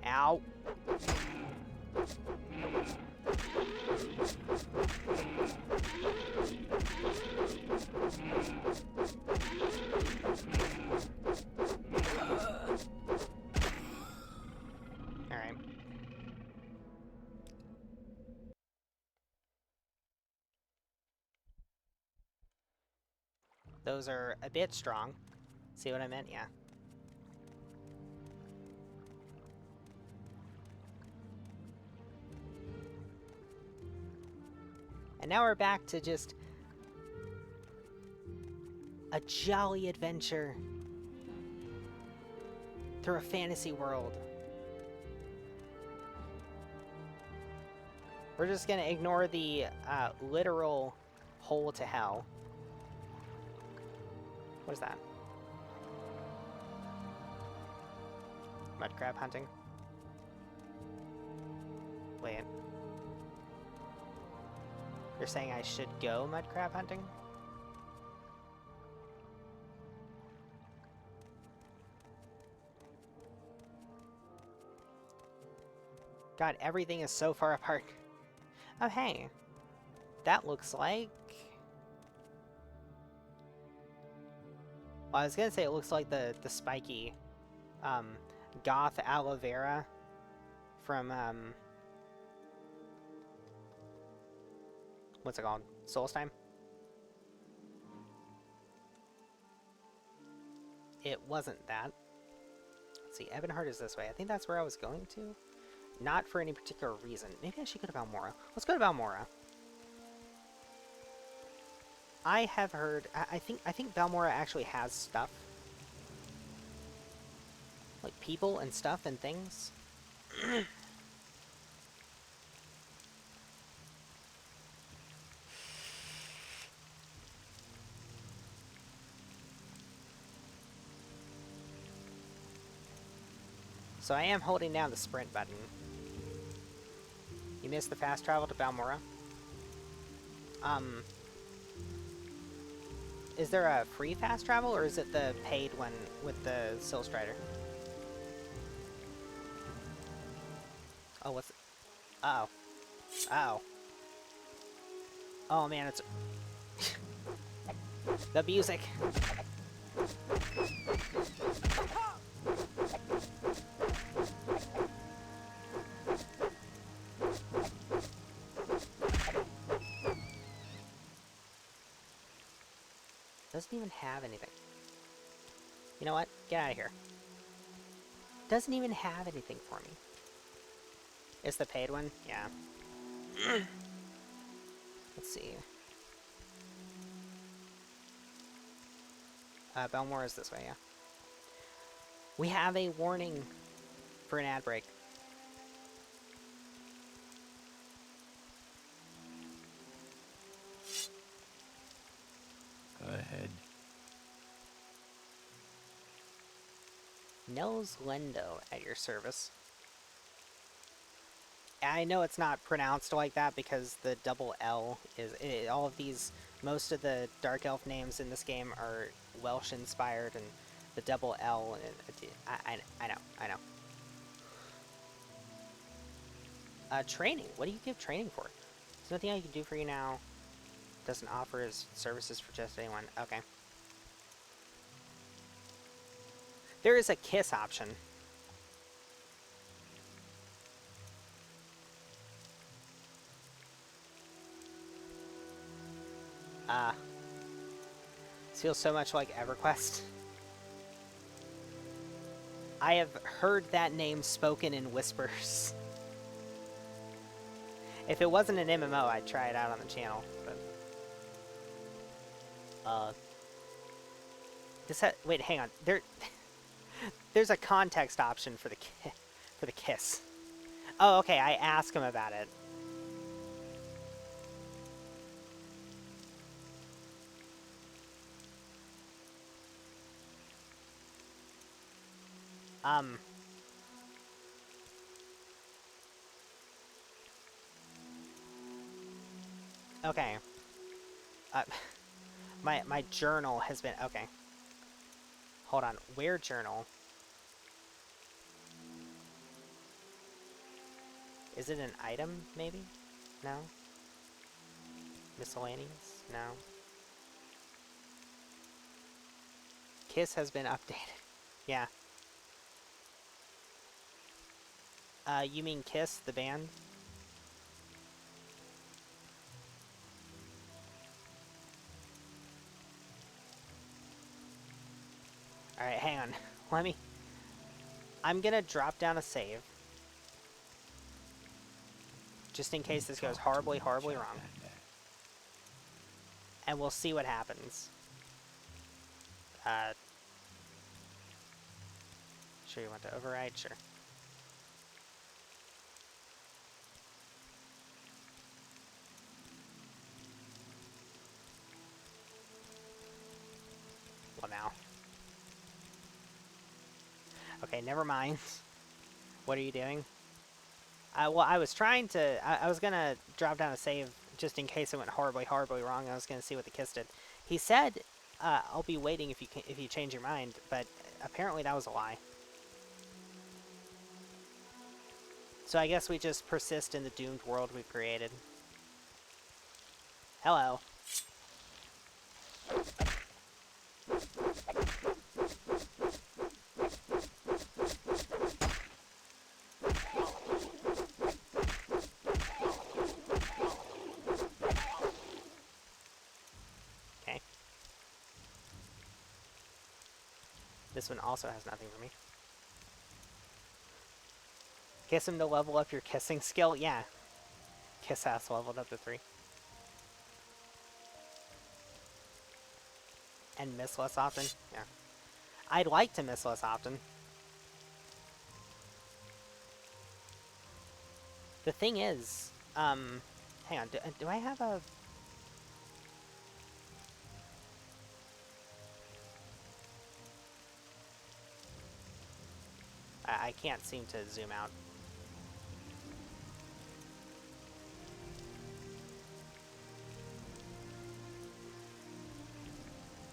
Ow. Alright. Those are a bit strong. See what I meant? Yeah. And now we're back to just a jolly adventure through a fantasy world. We're just gonna ignore the literal hole to hell. What is that? Mud crab hunting? Wait. You're saying I should go mud crab hunting? God, everything is so far apart. Oh, hey. That looks like... Well, I was gonna say it looks like the spiky, goth aloe vera from, what's it called? Solstheim? It wasn't that. Let's see, Ebonheart is this way. I think that's where I was going to. Not for any particular reason. Maybe I should go to Balmora. Let's go to Balmora. I have heard... I think Balmora actually has stuff. Like people and stuff and things. So I am holding down the sprint button. You missed the fast travel to Balmora? Um, is there a free fast travel, or is it the paid one with the Sill Strider? Oh, what's... Uh-oh. Uh-oh. Oh, man, it's... the music! Doesn't even have anything. You know what? Get out of here. Doesn't even have anything for me. It's the paid one? Yeah. Let's see. Belmore is this way, yeah. We have a warning for an ad break. Go ahead. Nels Lendo at your service. I know it's not pronounced like that because the double L is... all of these... most of the Dark Elf names in this game are Welsh inspired, and the double L... I know. Training. What do you give training for? There's nothing I can do for you now. Doesn't offer his services for just anyone. Okay. There is a kiss option. This feels so much like EverQuest. I have heard that name spoken in whispers. If it wasn't an MMO, I'd try it out on the channel. But, wait, hang on. There's a context option for the kiss. Oh, okay. I asked him about it. Okay. My journal has been... Okay. Hold on. Where journal? Is it an item, maybe? No? Miscellaneous? No. Kiss has been updated. Yeah. You mean Kiss, the band? Alright, hang on. I'm gonna drop down a save. Just in case this goes horribly, horribly wrong. And we'll see what happens. Sure you want to override? Sure. Well, now. Okay, never mind. What are you doing? Well, I was trying to... I was gonna drop down a save just in case it went horribly, horribly wrong. I was gonna see what the kiss did. He said, I'll be waiting if you change your mind, but apparently that was a lie. So I guess we just persist in the doomed world we've created. Hello. Okay. This one also has nothing for me. Kiss him to level up your kissing skill? Yeah. Kiss ass leveled up to 3. And miss less often? Yeah. I'd like to miss less often. The thing is, hang on, do I have a... I can't seem to zoom out.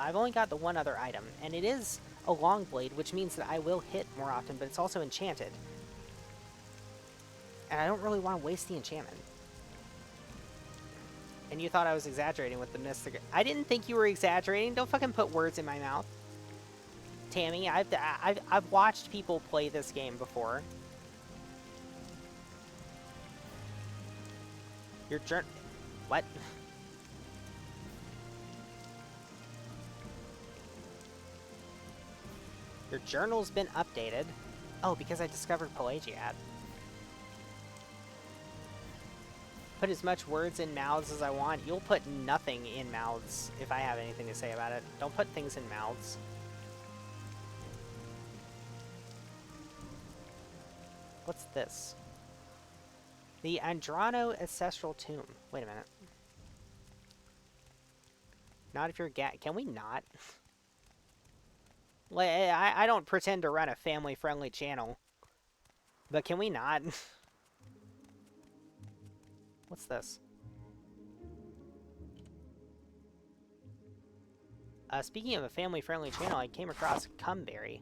I've only got the one other item, and it is a long blade, which means that I will hit more often, but it's also enchanted. And I don't really want to waste the enchantment. And you thought I was exaggerating with the mystic. I didn't think you were exaggerating. Don't fucking put words in my mouth. Tammy, I've watched people play this game before. Your what? Your journal's been updated. Oh, because I discovered Pelagiad. Put as much words in mouths as I want. You'll put nothing in mouths if I have anything to say about it. Don't put things in mouths. What's this? The Andrano Ancestral Tomb. Wait a minute. Not if you're Can we not? Like, I don't pretend to run a family-friendly channel. But can we not? What's this? Speaking of a family-friendly channel, I came across Cumberry.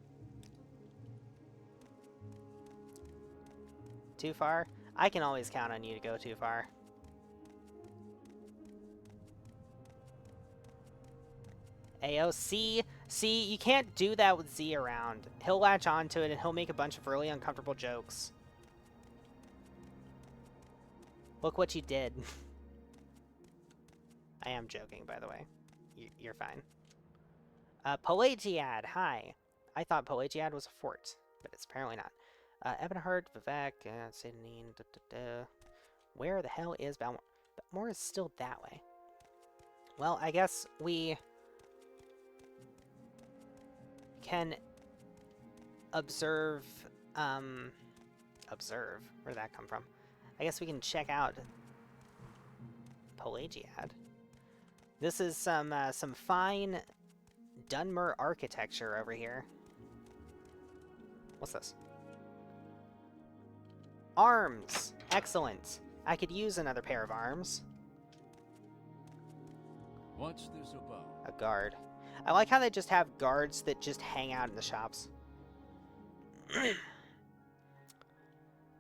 Too far? I can always count on you to go too far. Ayo, see, you can't do that with Z around. He'll latch onto it and he'll make a bunch of really uncomfortable jokes. Look what you did. I am joking, by the way. You're fine. Pelagiad, hi. I thought Pelagiad was a fort, but it's apparently not. Ebonheart, Vivek, Satanine, Where the hell is Balmor? Balmor is still that way. Well, I guess we can observe, observe? Where did that come from? I guess we can check out Pelagiad. This is some fine Dunmer architecture over here. What's this? Arms! Excellent. I could use another pair of arms. What's this about? A guard. I like how they just have guards that just hang out in the shops.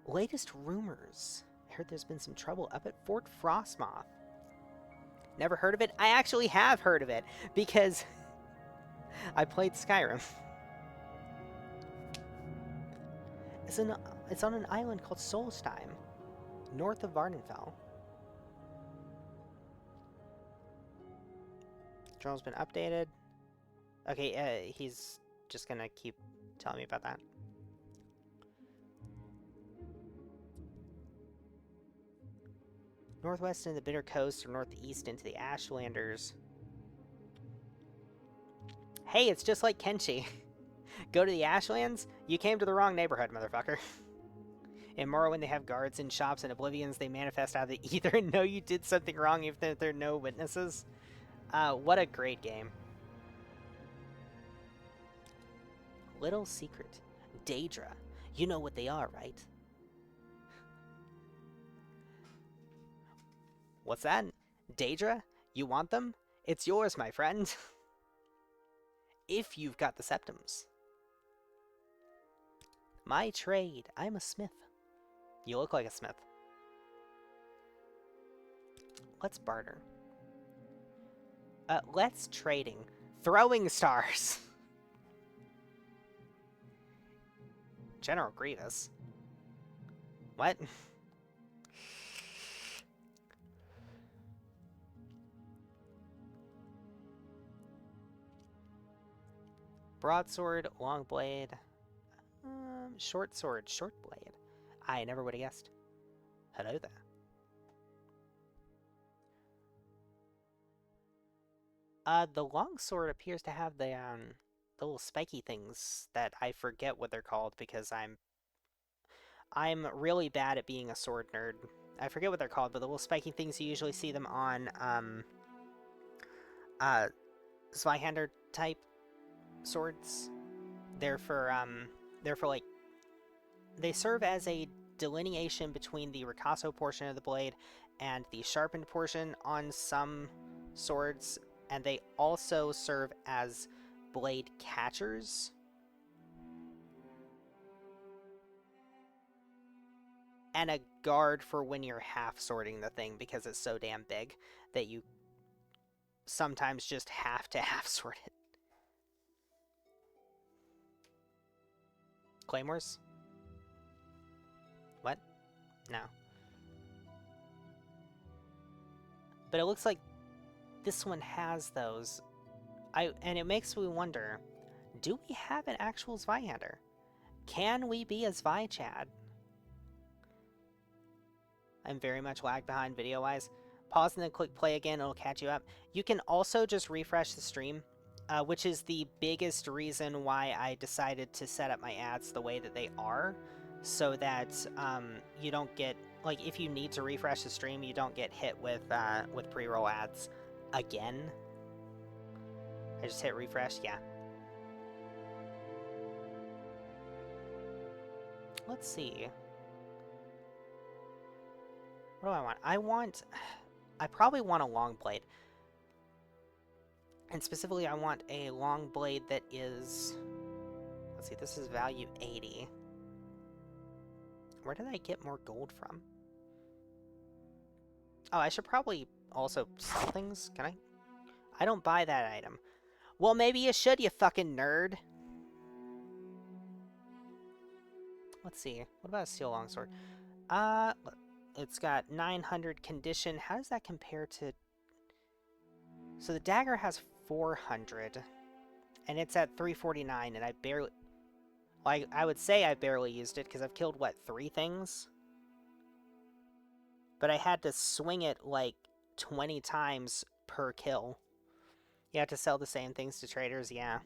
Latest rumors. I heard there's been some trouble up at Fort Frostmoth. Never heard of it? I actually have heard of it, because I played Skyrim. It's on an island called Solstheim, north of Vardenfell. Journal's been updated. Okay, he's just gonna keep telling me about that. Northwest into the Bitter Coast or northeast into the Ashlanders. Hey, it's just like Kenshi. Go to the Ashlands? You came to the wrong neighborhood, motherfucker. In Morrowind, they have guards in shops, and Oblivions, they manifest out of the ether and know you did something wrong if there are no witnesses. What a great game. Little secret. Daedra. You know what they are, right? What's that? Daedra? You want them? It's yours, my friend. If you've got the septums. My trade. I'm a smith. You look like a smith. Let's barter. Let's trading. Throwing stars. General Grievous. What? Broadsword, long blade, short sword, short blade. I never would have guessed. Hello there. The long sword appears to have the little spiky things that I forget what they're called because I'm really bad at being a sword nerd. I forget what they're called, but the little spiky things, you usually see them on Zweihander type swords. They're for like, they serve as a delineation between the ricasso portion of the blade and the sharpened portion on some swords, and they also serve as blade catchers. And a guard for when you're half sorting the thing, because it's so damn big that you sometimes just have to half sort it. Claymores? What? No. But it looks like this one has those. And it makes me wonder, do we have an actual Zweihander? Can we be a Zweichad? I'm very much lagged behind video-wise. Pause and then click play again, it'll catch you up. You can also just refresh the stream, which is the biggest reason why I decided to set up my ads the way that they are, so that you don't get, like, if you need to refresh the stream, you don't get hit with pre-roll ads again. I just hit refresh, yeah. Let's see. What do I want? I probably want a long blade. And specifically, I want a long blade that is... Let's see, this is value 80. Where did I get more gold from? Oh, I should probably also sell things. Can I? I don't buy that item. Well, maybe you should, you fucking nerd. Let's see. What about a steel longsword? It's got 900 condition. How does that compare to... So the dagger has 400. And it's at 349, and I barely... Well, I would say I barely used it, because I've killed, what, 3 things? But I had to swing it, like, 20 times per kill. You have to sell the same things to traders, yeah.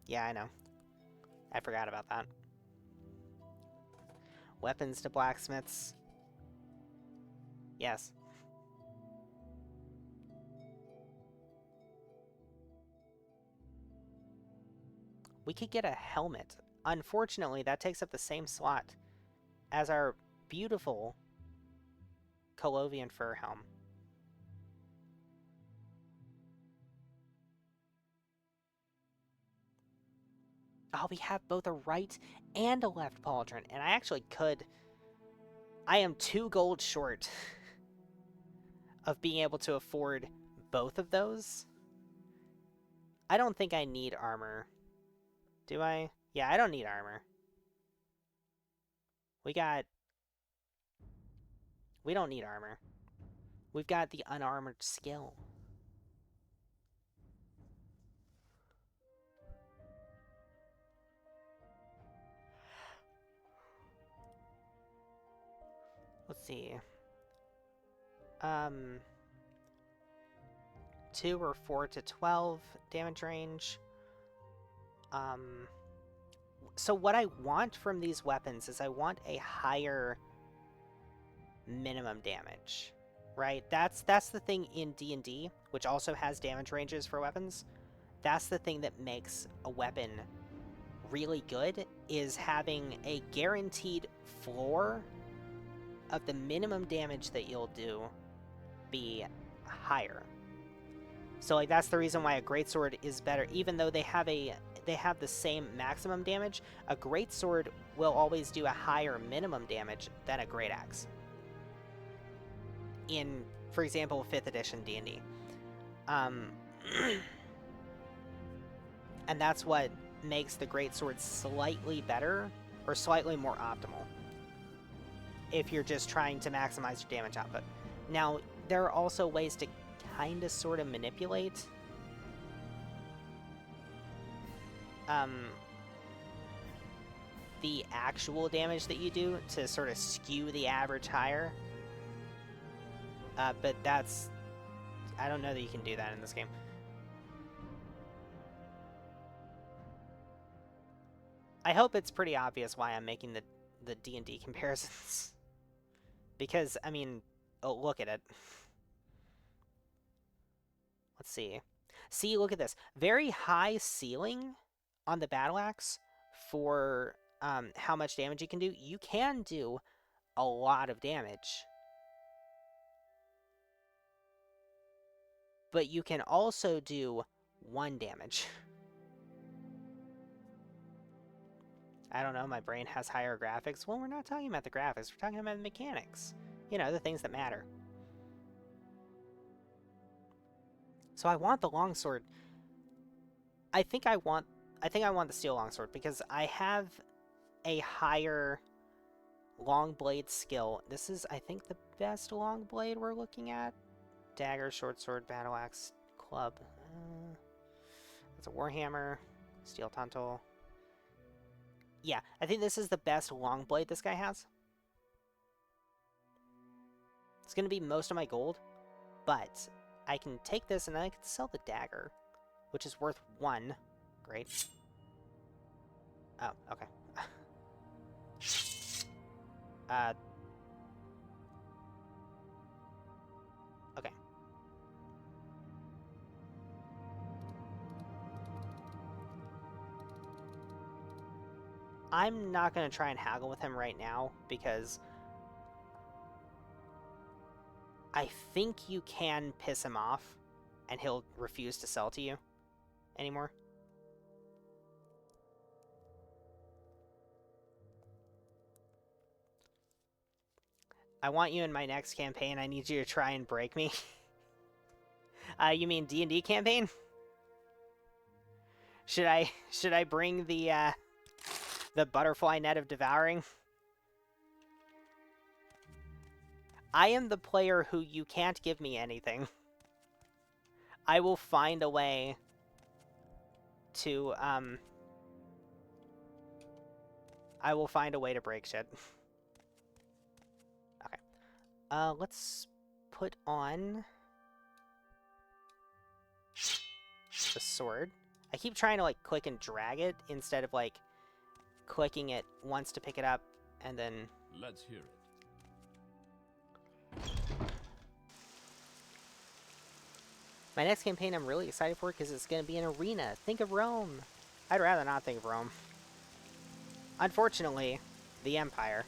Yeah, I know. I forgot about that. Weapons to blacksmiths. Yes. We could get a helmet. Unfortunately, that takes up the same slot as our beautiful Colovian fur helm. Oh, we have both a right and a left pauldron, and I actually could... I am 2 gold short of being able to afford both of those. I don't think I need armor. Do I? Yeah, I don't need armor. We don't need armor. We've got the unarmored skill. Let's see. 2 or 4 to 12 damage range. So what I want from these weapons is I want a higher minimum damage, right? That's the thing in D&D, which also has damage ranges for weapons. That's the thing that makes a weapon really good, is having a guaranteed floor of the minimum damage that you'll do be higher. So, like, that's the reason why a greatsword is better. Even though they have the same maximum damage, a greatsword will always do a higher minimum damage than a great axe. In, for example, 5th edition D&D. And that's what makes the greatsword slightly better, or slightly more optimal, if you're just trying to maximize your damage output. Now, there are also ways to kind of sort of manipulate the actual damage that you do to sort of skew the average higher. But that's... I don't know that you can do that in this game. I hope it's pretty obvious why I'm making the D&D comparisons. Because, I mean, oh, look at it. Let's see. See, look at this. Very high ceiling on the battle axe for how much damage you can do. You can do a lot of damage. but you can also do 1 damage. I don't know, my brain has higher graphics. Well, we're not talking about the graphics, we're talking about the mechanics. You know, the things that matter. So I want the longsword. I think I want the steel longsword because I have a higher long blade skill. This is, I think, the best long blade we're looking at. Dagger, short sword, battle axe, club. That's a warhammer, steel tantal. Yeah, I think this is the best long blade this guy has. It's going to be most of my gold, but I can take this and then I can sell the dagger, which is worth 1. Great. Oh, okay. Okay. I'm not going to try and haggle with him right now because I think you can piss him off and he'll refuse to sell to you anymore. I want you in my next campaign. I need you to try and break me. You mean D&D campaign? Should I bring the butterfly net of devouring? I am the player who you can't give me anything. I will find a way to I will find a way to break shit. Okay. Let's put on the sword. I keep trying to like click and drag it instead of like clicking it once to pick it up and then... Let's hear it. My next campaign I'm really excited for because it's going to be an arena. Think of Rome. I'd rather not think of Rome. Unfortunately, the Empire.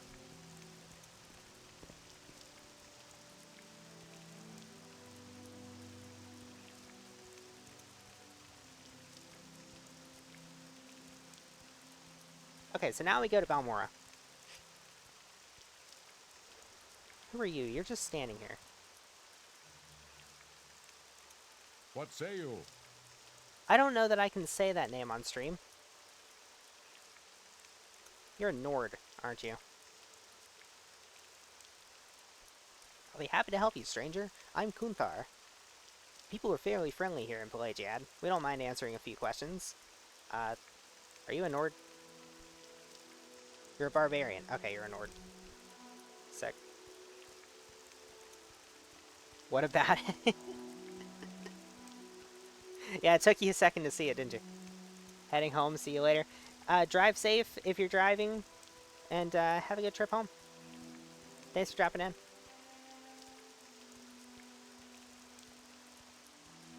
Okay, so now we go to Balmora. Who are you? You're just standing here. What say you? I don't know that I can say that name on stream. You're a Nord, aren't you? I'll be happy to help you, stranger. I'm Kunthar. People are fairly friendly here in Pelagiad. We don't mind answering a few questions. Are you a Nord? You're a barbarian. Okay, you're a Nord. Sick. What about it? Yeah, it took you a second to see it, didn't you? Heading home. See you later. Drive safe if you're driving, and have a good trip home. Thanks for dropping in.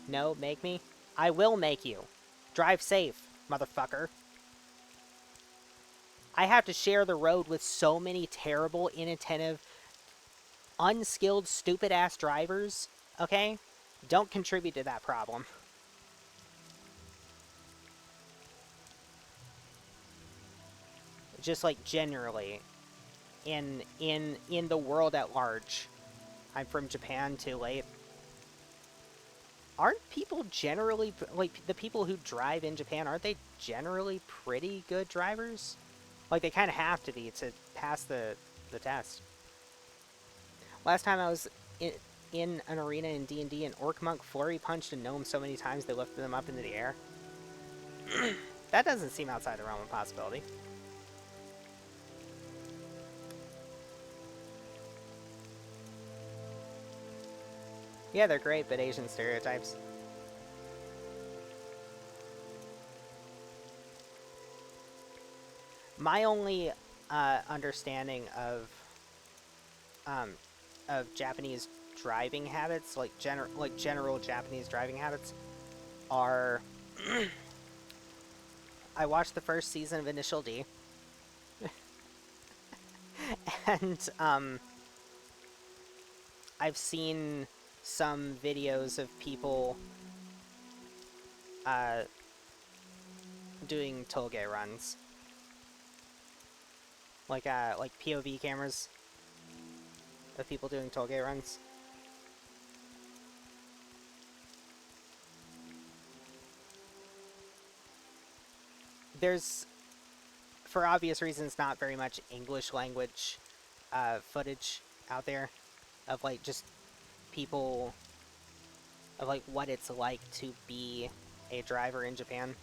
No, make me? I will make you. Drive safe, motherfucker. I have to share the road with so many terrible, inattentive, unskilled, stupid-ass drivers, okay? Don't contribute to that problem. Just, like, generally, in the world at large. I'm from Japan, too late. Aren't people generally, like, the people who drive in Japan, aren't they generally pretty good drivers? Like, they kind of have to be to pass the test. Last time I was in an arena in D&D, an orc monk flurry punched a gnome so many times they lifted them up into the air. That doesn't seem outside the realm of possibility. Yeah, they're great, but Asian stereotypes. My only understanding of Japanese driving habits, like general Japanese driving habits, are I watched the first season of Initial D, and I've seen some videos of people doing tollgate runs. Like POV cameras of people doing tollgate runs. There's, for obvious reasons, not very much English language footage out there of like just people, of like what it's like to be a driver in Japan.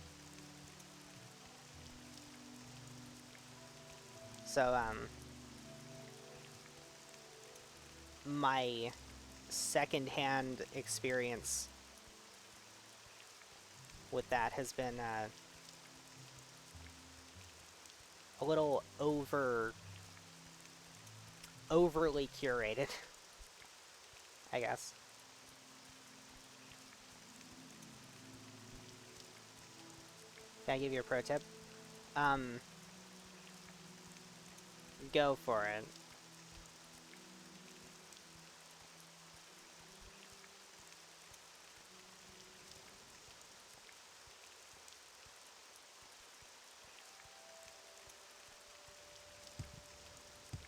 So my secondhand experience with that has been a little overly curated, I guess. Can I give you a pro tip? Go for it.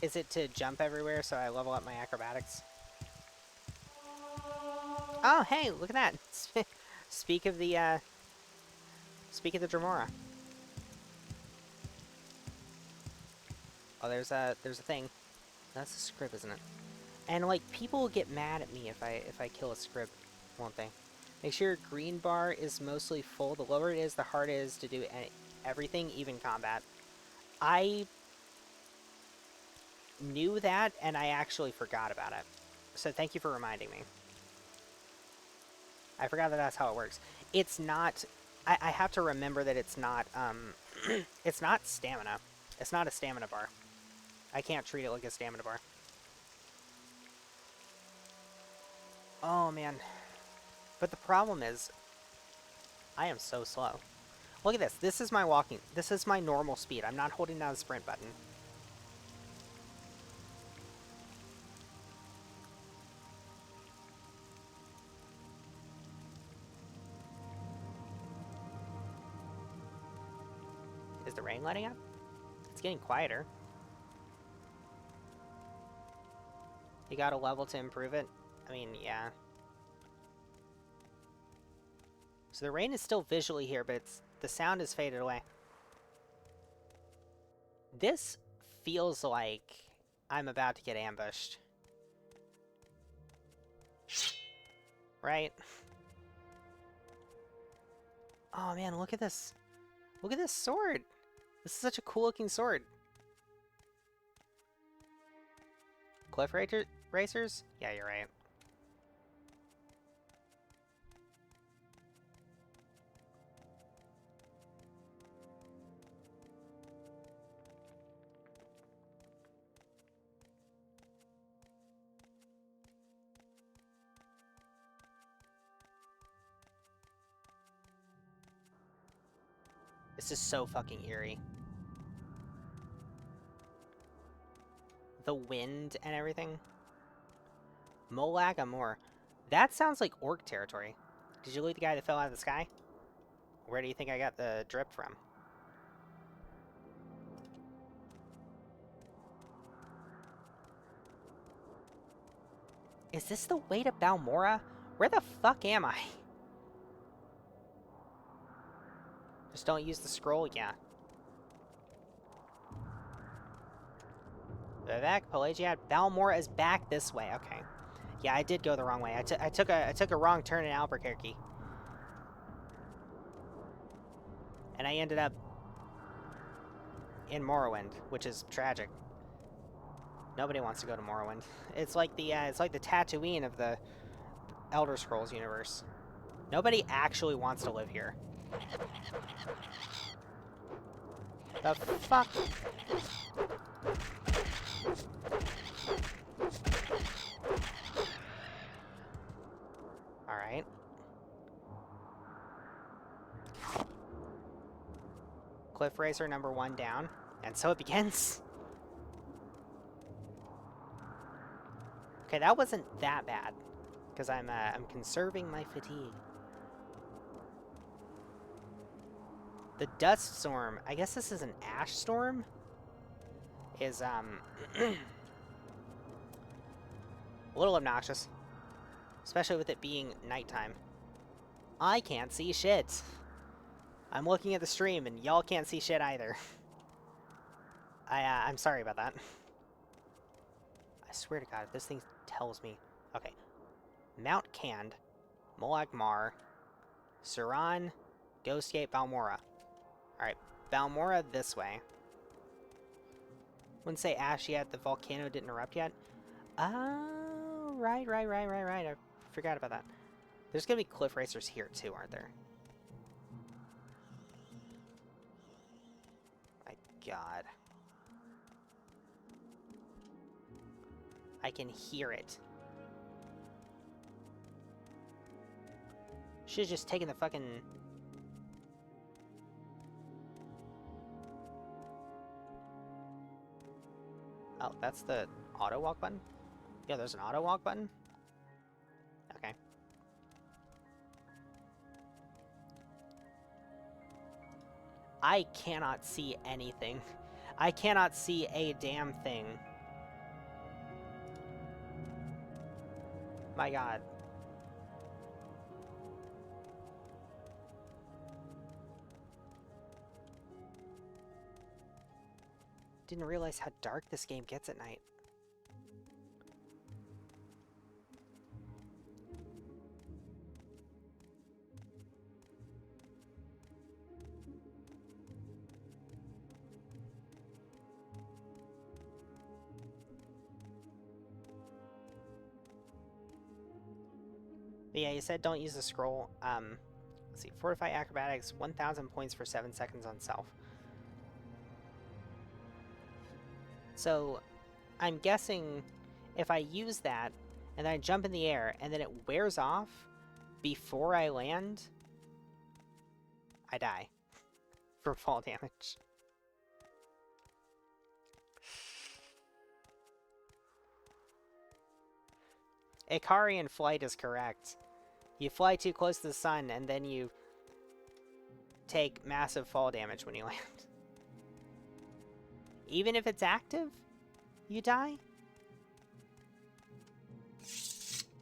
Is it to jump everywhere so I level up my acrobatics? Oh, hey, look at that. Speak of the Dremora. Oh, there's a thing. That's a scrib, isn't it? And like people get mad at me if I kill a scrib, won't they? Make sure your green bar is mostly full. The lower it is, the harder it is to do everything, even combat. I knew that, and I actually forgot about it. So thank you for reminding me. I forgot that that's how it works. It's not... I have to remember that it's not, it's not stamina. It's not a stamina bar. I can't treat it like a stamina bar. Oh, man. But the problem is, I am so slow. Look at this. This is my walking. This is my normal speed. I'm not holding down the sprint button. Is the rain letting up? It's getting quieter. You got a level to improve it? I mean, yeah. So the rain is still visually here, but the sound has faded away. This feels like I'm about to get ambushed. Right? Oh man, look at this. Look at this sword. This is such a cool looking sword. Cliff racers? Yeah, you're right. This is so fucking eerie. The wind and everything. Molag Amor. That sounds like orc territory. Did you loot the guy that fell out of the sky? Where do you think I got the drip from? Is this the way to Balmora? Where the fuck am I? Just don't use the scroll? Yeah. Vivek, Pelagiad, Balmora is back this way. Okay. Yeah, I did go the wrong way. I took a wrong turn in Albuquerque. And I ended up in Morrowind, which is tragic. Nobody wants to go to Morrowind. It's like the Tatooine of the Elder Scrolls universe. Nobody actually wants to live here. The fuck? Alright. Cliff Racer number 1 down. And so it begins. Okay, that wasn't that bad, because I'm conserving my fatigue. The dust storm. I guess this is an ash storm. Is a little obnoxious, especially with it being nighttime. I can't see shit. I'm looking at the stream and y'all can't see shit either. I'm sorry about that. I swear to God, if this thing tells me... Okay. Mount Cand, Molag Mar, Suran, Ghostgate, Balmora. Alright, Balmora this way. Wouldn't say ash yet, the volcano didn't erupt yet. Oh, right. I forgot about that. There's gonna be cliff racers here too, aren't there? My God. I can hear it. Should've just taken the fucking... Oh, that's the auto walk button? Yeah, there's an auto walk button? Okay. I cannot see anything. I cannot see a damn thing. My God. Didn't realize how dark this game gets at night. But yeah, you said don't use the scroll. Let's see. Fortify Acrobatics, 1,000 points for 7 seconds on self. So, I'm guessing if I use that, and then I jump in the air, and then it wears off before I land, I die from fall damage. Ikarian flight is correct. You fly too close to the sun, and then you take massive fall damage when you land. Even if it's active, you die?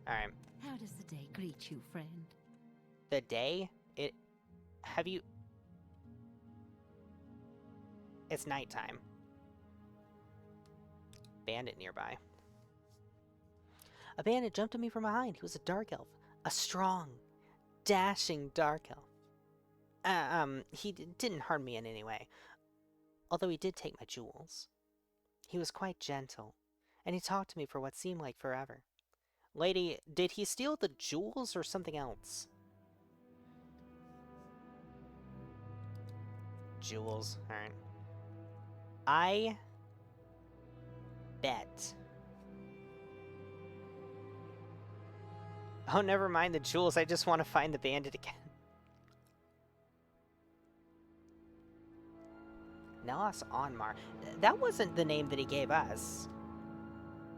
Alright. How does the day greet you, friend? The day? Have you... It's nighttime. Bandit nearby. A bandit jumped at me from behind. He was a dark elf. A strong, dashing dark elf. He didn't harm me in any way. Although he did take my jewels. He was quite gentle, and he talked to me for what seemed like forever. Lady, did he steal the jewels or something else? Jewels, alright. I bet. Oh, never mind the jewels, I just want to find the bandit again. Nellos Onmar. That wasn't the name that he gave us.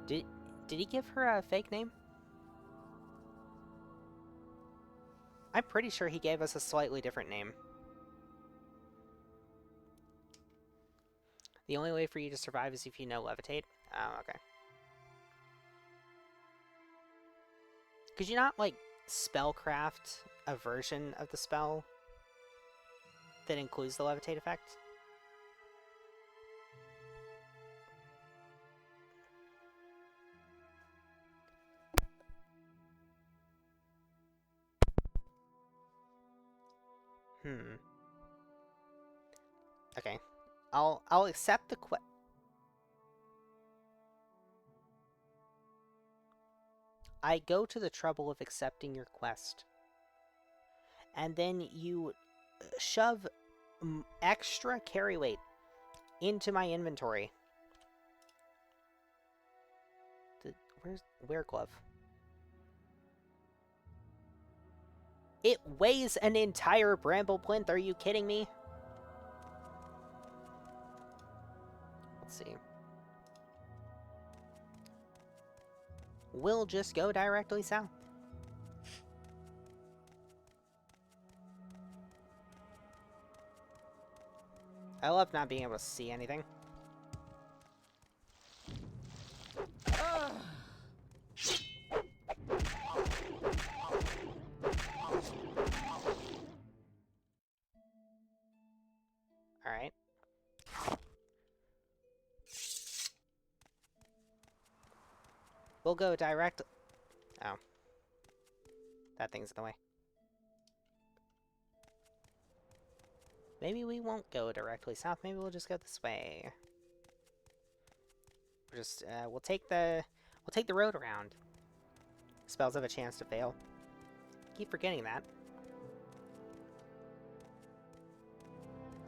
Did he give her a fake name? I'm pretty sure he gave us a slightly different name. The only way for you to survive is if you know levitate. Oh, okay. Could you not, like, spellcraft a version of the spell that includes the levitate effect? Okay. I'll accept the I go to the trouble of accepting your quest. And then you shove extra carry weight into my inventory. Where's Wereglove? It weighs an entire bramble plinth, are you kidding me? Let's see. We'll just go directly south. I love not being able to see anything. Alright. We'll go direct. Oh. That thing's in the way. Maybe we won't go directly south. Maybe we'll just go this way. We'll take the road around. Spells have a chance to fail. Keep forgetting that.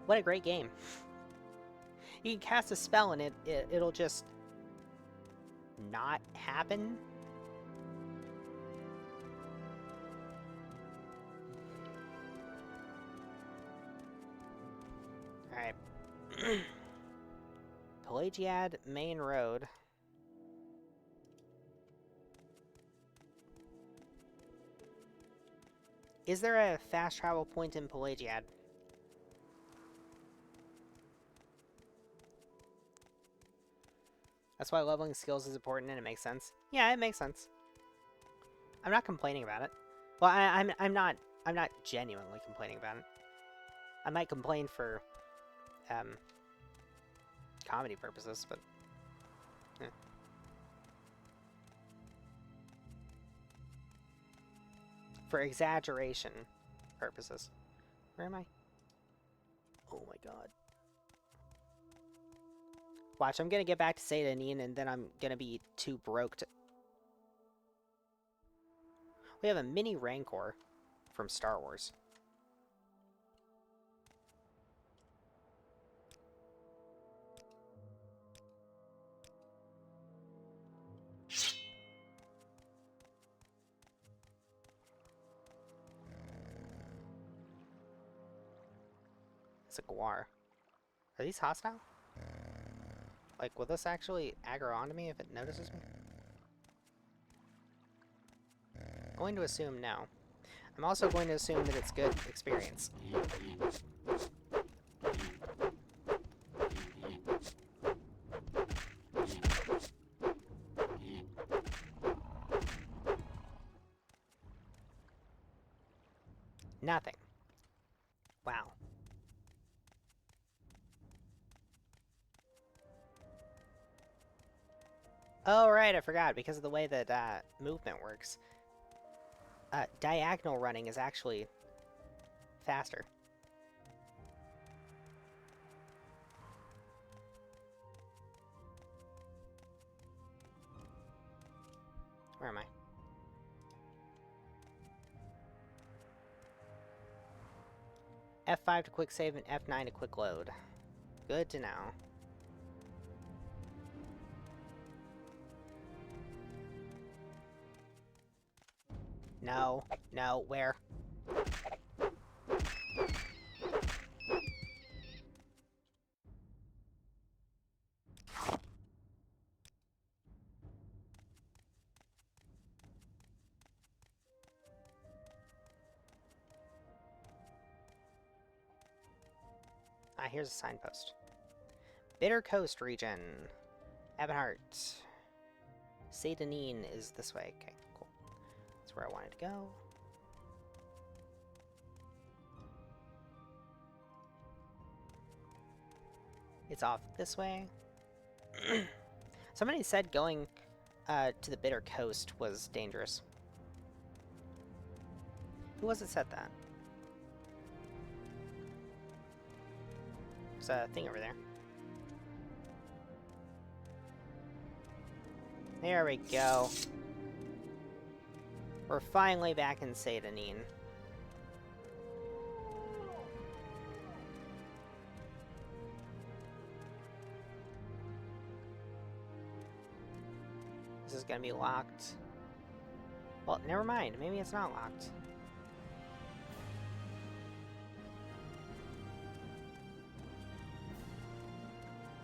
What a great game. You can cast a spell and it'll just not happen. Alright. Pelagiad Main Road. Is there a fast travel point in Pelagiad? That's why leveling skills is important and it makes sense. Yeah, it makes sense. I'm not complaining about it. Well, I'm not genuinely complaining about it. I might complain for comedy purposes, but eh. For exaggeration purposes. Where am I? Oh my god. Watch, I'm gonna get back to Seyda and then I'm gonna be too broke to... We have a mini Rancor from Star Wars. It's a Guar. Are these hostile? Like, will this actually aggro onto me if it notices me? I'm going to assume no. I'm also going to assume that it's good experience. Nothing. Wow. Oh, right, I forgot. Because of the way that movement works. Diagonal running is actually faster. Where am I? F5 to quick save and F9 to quick load. Good to know. No. No, where? Ah, here's a signpost. Bitter Coast region. Ebonheart. Seyda is this way. Okay, cool. That's where I wanted to go. It's off this way. Somebody said going to the Bitter Coast was dangerous. Who was it said that? There's a thing over there. There we go. We're finally back in Seyda. This is gonna be locked. Well, never mind. Maybe it's not locked.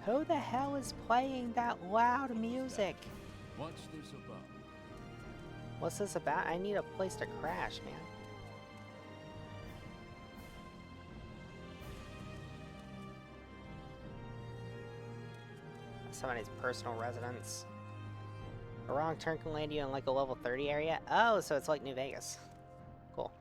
Who the hell is playing that loud music? What's this about? What's this about? I need a place to crash, man. somebody's personal residence. A wrong turn can land you in like a level 30 area. Oh, so it's like New Vegas. Cool.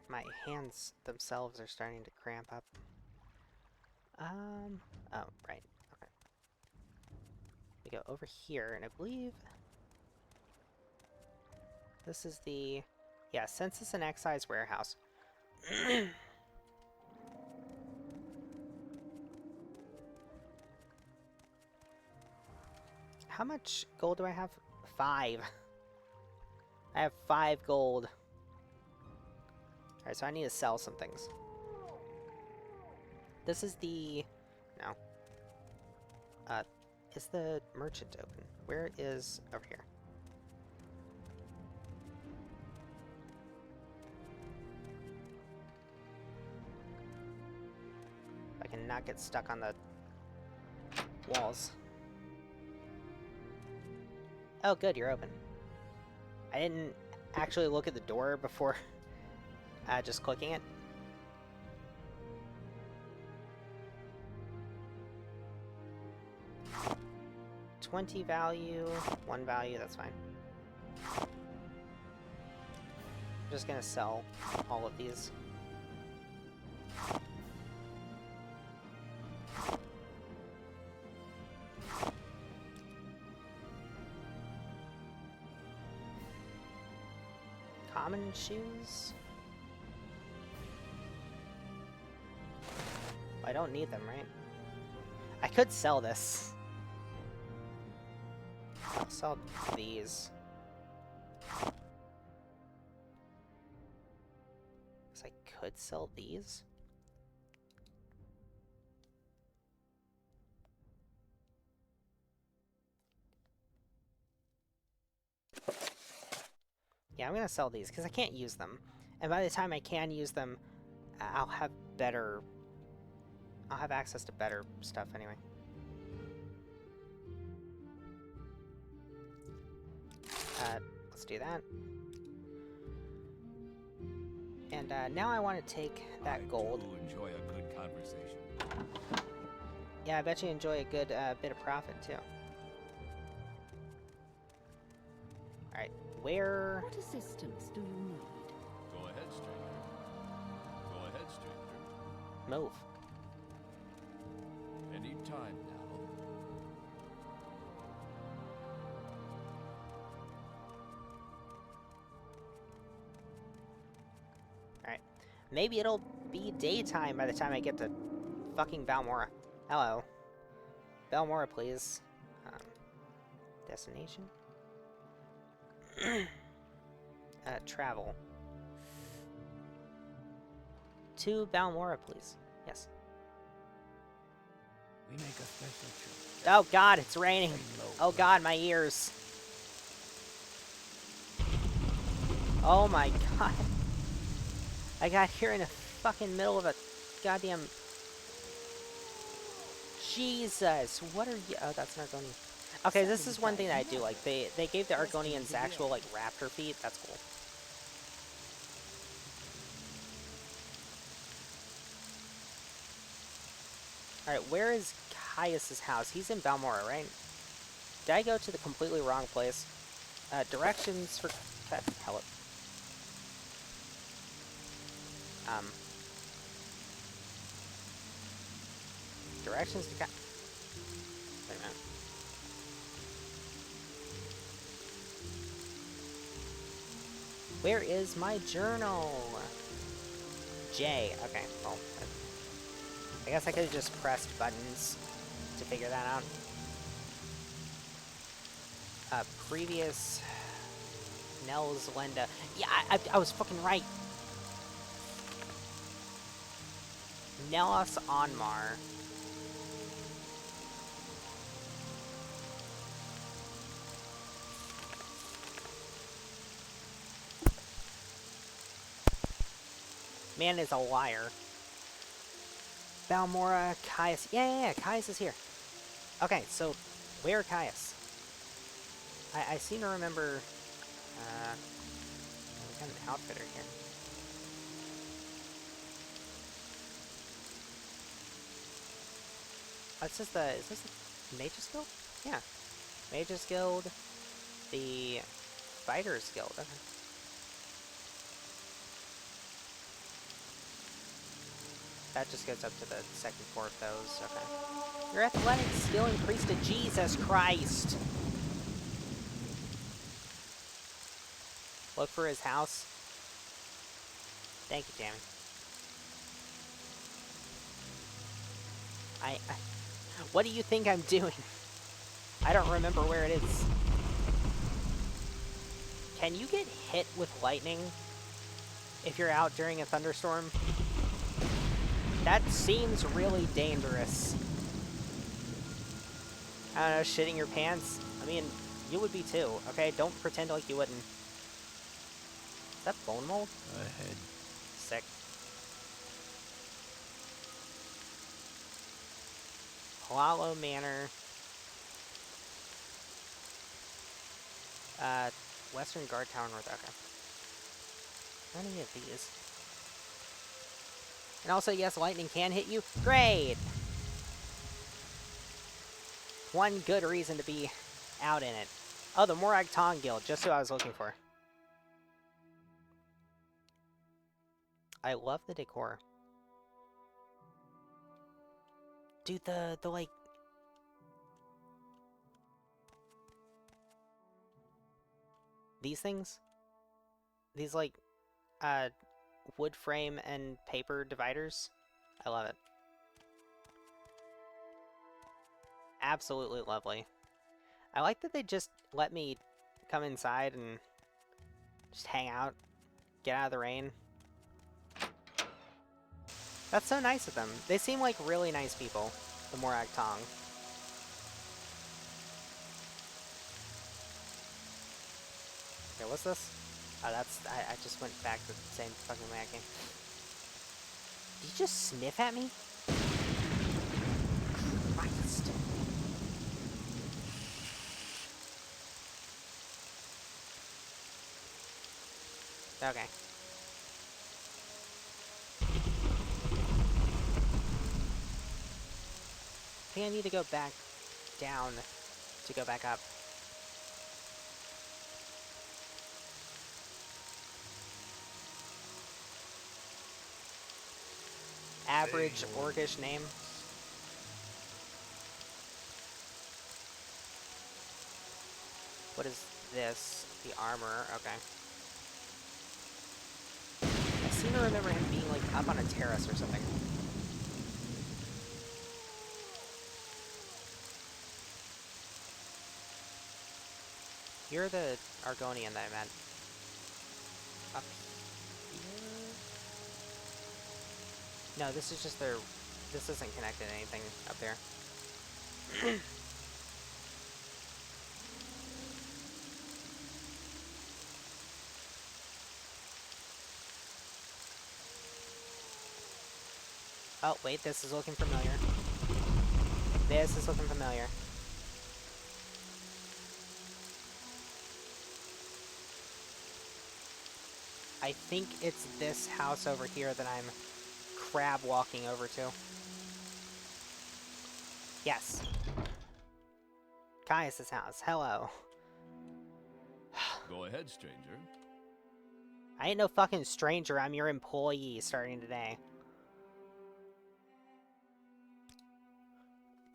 My hands themselves are starting to cramp up. Oh, right. Okay. We go over here, and I believe this is the, yeah, Census and Excise Warehouse. How much gold do I have? 5. I have 5 gold. Alright, so I need to sell some things. This is the... No. Is the merchant open? Where is... Over here. I can not get stuck on the walls. Oh, good, you're open. I didn't actually look at the door before just clicking it. $20 value, 1 value, that's fine. I'm just gonna sell all of these. Common shoes? I don't need them, right? I could sell this. I'll sell these. Guess I could sell these. Yeah, I'm gonna sell these, because I can't use them. And by the time I can use them, I'll have better... I'll have access to better stuff anyway. Let's do that. And now I want to take that gold. I do enjoy a good conversation. Yeah, I bet you enjoy a good bit of profit, too. Alright, where... What assistance do you need? Go ahead, stranger. Go ahead, stranger. Move. Any time now. Alright. Maybe it'll be daytime by the time I get to fucking Balmora. Hello. Balmora, please. Destination? Travel. To Balmora, please. Yes. We make a special trip. Oh god, it's raining. Oh god, my ears. Oh my god. I got here in the fucking middle of a goddamn... Jesus, what are you... Oh, that's an Argonian. Okay, this is one thing that I do like. They gave the Argonians actual, like, raptor feet. That's cool. Alright, where is Caius's house? He's in Balmora, right? Did I go to the completely wrong place? Directions for... Hello. Directions to Wait a minute. Where is my journal? J. Okay, well... I guess I could have just pressed buttons to figure that out. Previous... Nels Linda. Yeah, I was fucking right. Nellos Onmar. Man is a liar. Balmora, Caius. Yeah, Caius is here. Okay, so where Caius? I seem to remember... we got an outfitter here. Is this the Mage's Guild? Yeah. Mage's Guild, the Fighters Guild. Okay. That just goes up to the second floor of those. Okay. Your athletic skill increased to Jesus Christ! Look for his house. Thank you, Tammy. What do you think I'm doing? I don't remember where it is. Can you get hit with lightning if you're out during a thunderstorm? That seems really dangerous. I don't know, shitting your pants? I mean, you would be too, okay? Don't pretend like you wouldn't. Is that bone mold? Ahead. Sick. Hollow Manor. Western Guard Tower North. Okay. Any of these. And also, yes, lightning can hit you. Great! One good reason to be out in it. Oh, the Morag Tong Guild, just who I was looking for. I love the decor. Dude, the like... These things? These, like, wood frame and paper dividers? I love it. Absolutely lovely. I like that they just let me come inside and just hang out, get out of the rain. That's so nice of them. They seem like really nice people, the Morag Tong. Okay, what's this? Oh, that's... I just went back the same fucking way I came. Did you just sniff at me? Christ. Okay. I think I need to go back down to go back up. Average orcish name. What is this? The armor. Okay. I seem to remember him being like up on a terrace or something. You're the Argonian that I met. Up here? No, this is just their... This isn't connected to anything up there. Oh, wait, this is looking familiar. This is looking familiar. I think it's this house over here that I'm crab walking over to. Yes. Caius' house. Hello. Go ahead, stranger. I ain't no fucking stranger. I'm your employee starting today.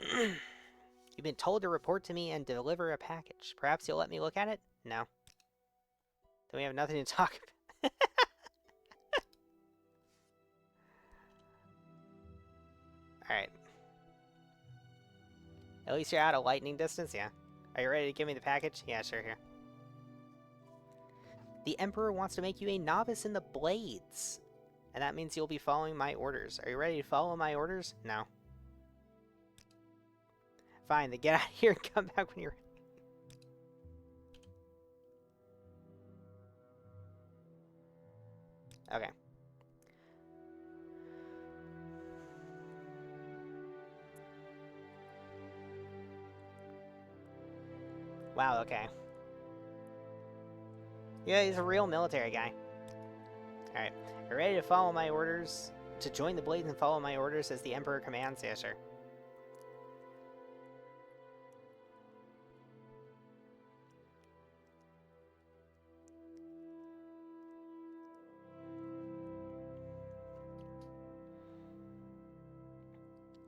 You've been told to report to me and deliver a package. Perhaps you'll let me look at it? No. Then we have nothing to talk about. Alright. At least you're out of lightning distance, yeah. Are you ready to give me the package? Yeah, sure, here. The Emperor wants to make you a novice in the blades. And that means you'll be following my orders. Are you ready to follow my orders? No. Fine, then get out of here and come back when you're... Okay. Wow, okay. Yeah, he's a real military guy. Alright. Are you ready to follow my orders? To join the Blades and follow my orders as the Emperor commands? Yeah, sure.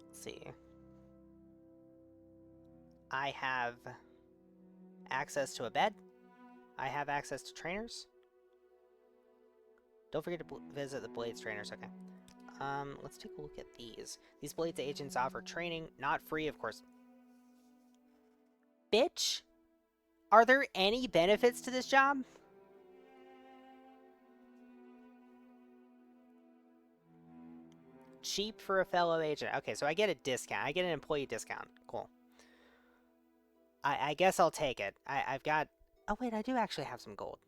Let's see. I have access to a bed. I have access to trainers. Don't forget to visit the Blades trainers. Okay. Let's take a look at these. These Blades agents offer training, not free, of course. Bitch! Are there any benefits to this job? Cheap for a fellow agent. Okay, so I get a discount. I get an employee discount. Cool. I guess I'll take it. I've got... Oh, wait, I do actually have some gold.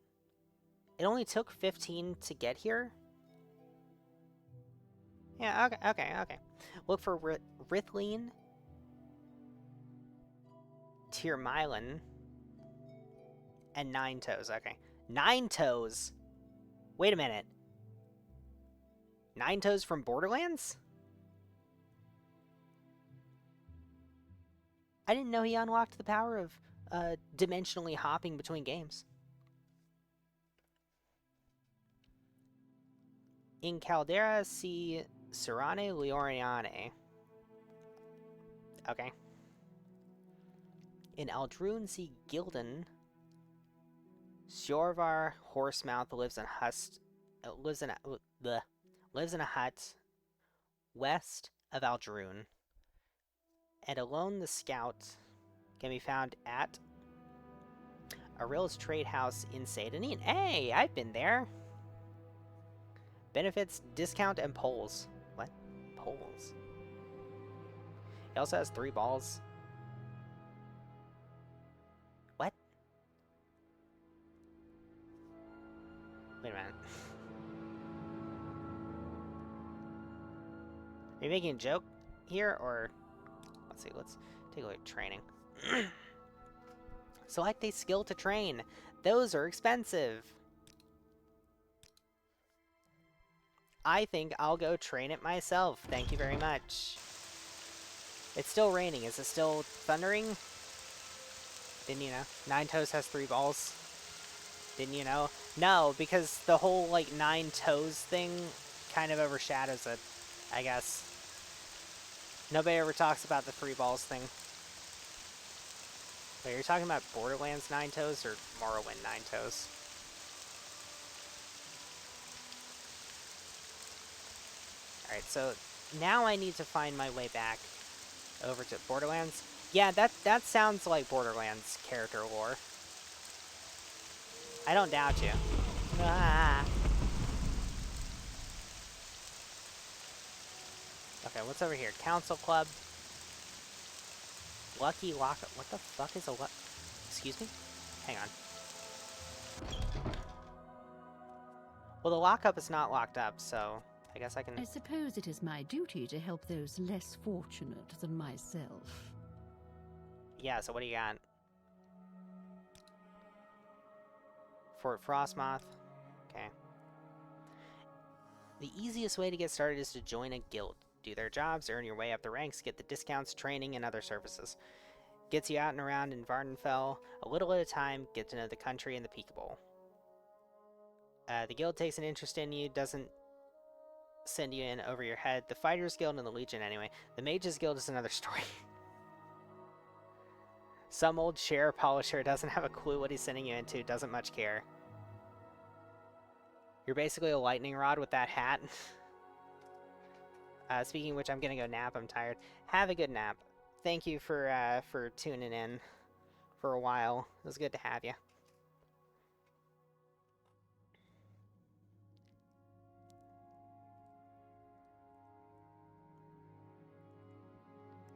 It only took 15 to get here? Yeah, okay. Look for Rithleen, Tiermylan, and Nine Toes. Okay. Nine Toes? Wait a minute. Nine Toes from Borderlands? I didn't know he unlocked the power of dimensionally hopping between games. In Caldera, see Serrane Leoriane. Okay. In Aldrune, see Gildan. Sjorvar Horsemouth lives in a hut west of Aldrune. And Alone the Scout can be found at Arill's Trade House in Sadanin. Hey, I've been there. Benefits, discount, and polls. What? Polls? He also has 3 balls. What? Wait a minute. Are you making a joke here, or... Let's see, let's take a look at training. Select a skill to train. Those are expensive. I think I'll go train it myself. Thank you very much. It's still raining. Is it still thundering? Didn't you know? Nine Toes has 3 balls. Didn't you know? No, because the whole, like, 9 Toes thing kind of overshadows it, I guess. Nobody ever talks about the 3 balls thing. Wait, you're talking about Borderlands 9 Toes or Morrowind 9 Toes? Alright, so now I need to find my way back over to Borderlands. Yeah, that sounds like Borderlands character lore. I don't doubt you. Ah. Okay, what's over here? Council Club. Lucky Lockup. What the fuck is a luck? Excuse me? Hang on. Well, the lockup is not locked up, so I guess I can... I suppose it is my duty to help those less fortunate than myself. Yeah, so what do you got? Fort Frostmoth. Okay. The easiest way to get started is to join a guild. Do their jobs, earn your way up the ranks, get the discounts, training, and other services. Gets you out and around in Vardenfell, a little at a time, get to know the country and the Peakable. The guild takes an interest in you, doesn't send you in over your head. The Fighters Guild and the Legion, anyway. The Mages Guild is another story. Some old share polisher doesn't have a clue what he's sending you into, doesn't much care. You're basically a lightning rod with that hat. Speaking of which, I'm gonna go nap. I'm tired. Have a good nap. Thank you for tuning in for a while. It was good to have you.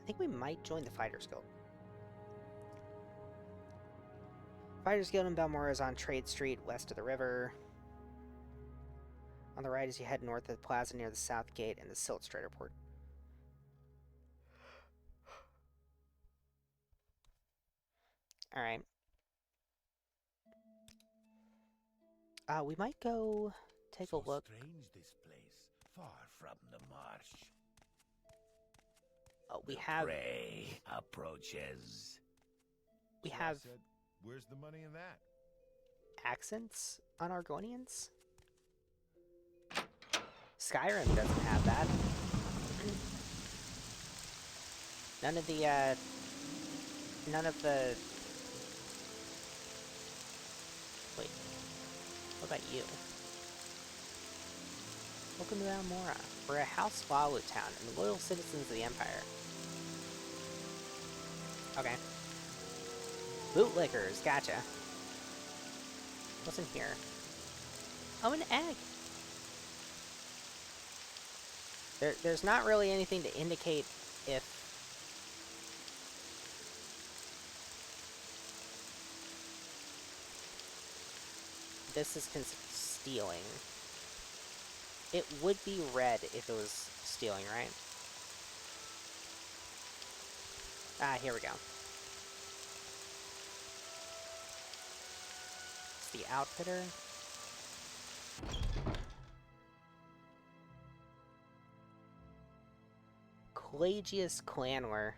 I think we might join the Fighters Guild. Fighters Guild in Balmora is on Trade Street, west of the river. On the right as you head north of the plaza near the South Gate and the Silt Strader Port. Alright. We might go take a look. Strange this place, far from the marsh. We have Prey approaches. we So I have said, where's the money in that? accents on Argonians. Skyrim doesn't have that. None of the wait, what about you? Welcome to Almora. We're a House Walu town and loyal citizens of the Empire. Okay. Bootlickers, gotcha. What's in here? Oh, an egg! There's not really anything to indicate if this is considered stealing. It would be red if it was stealing, right? Ah, here we go. It's the outfitter. Clagius Clanwer.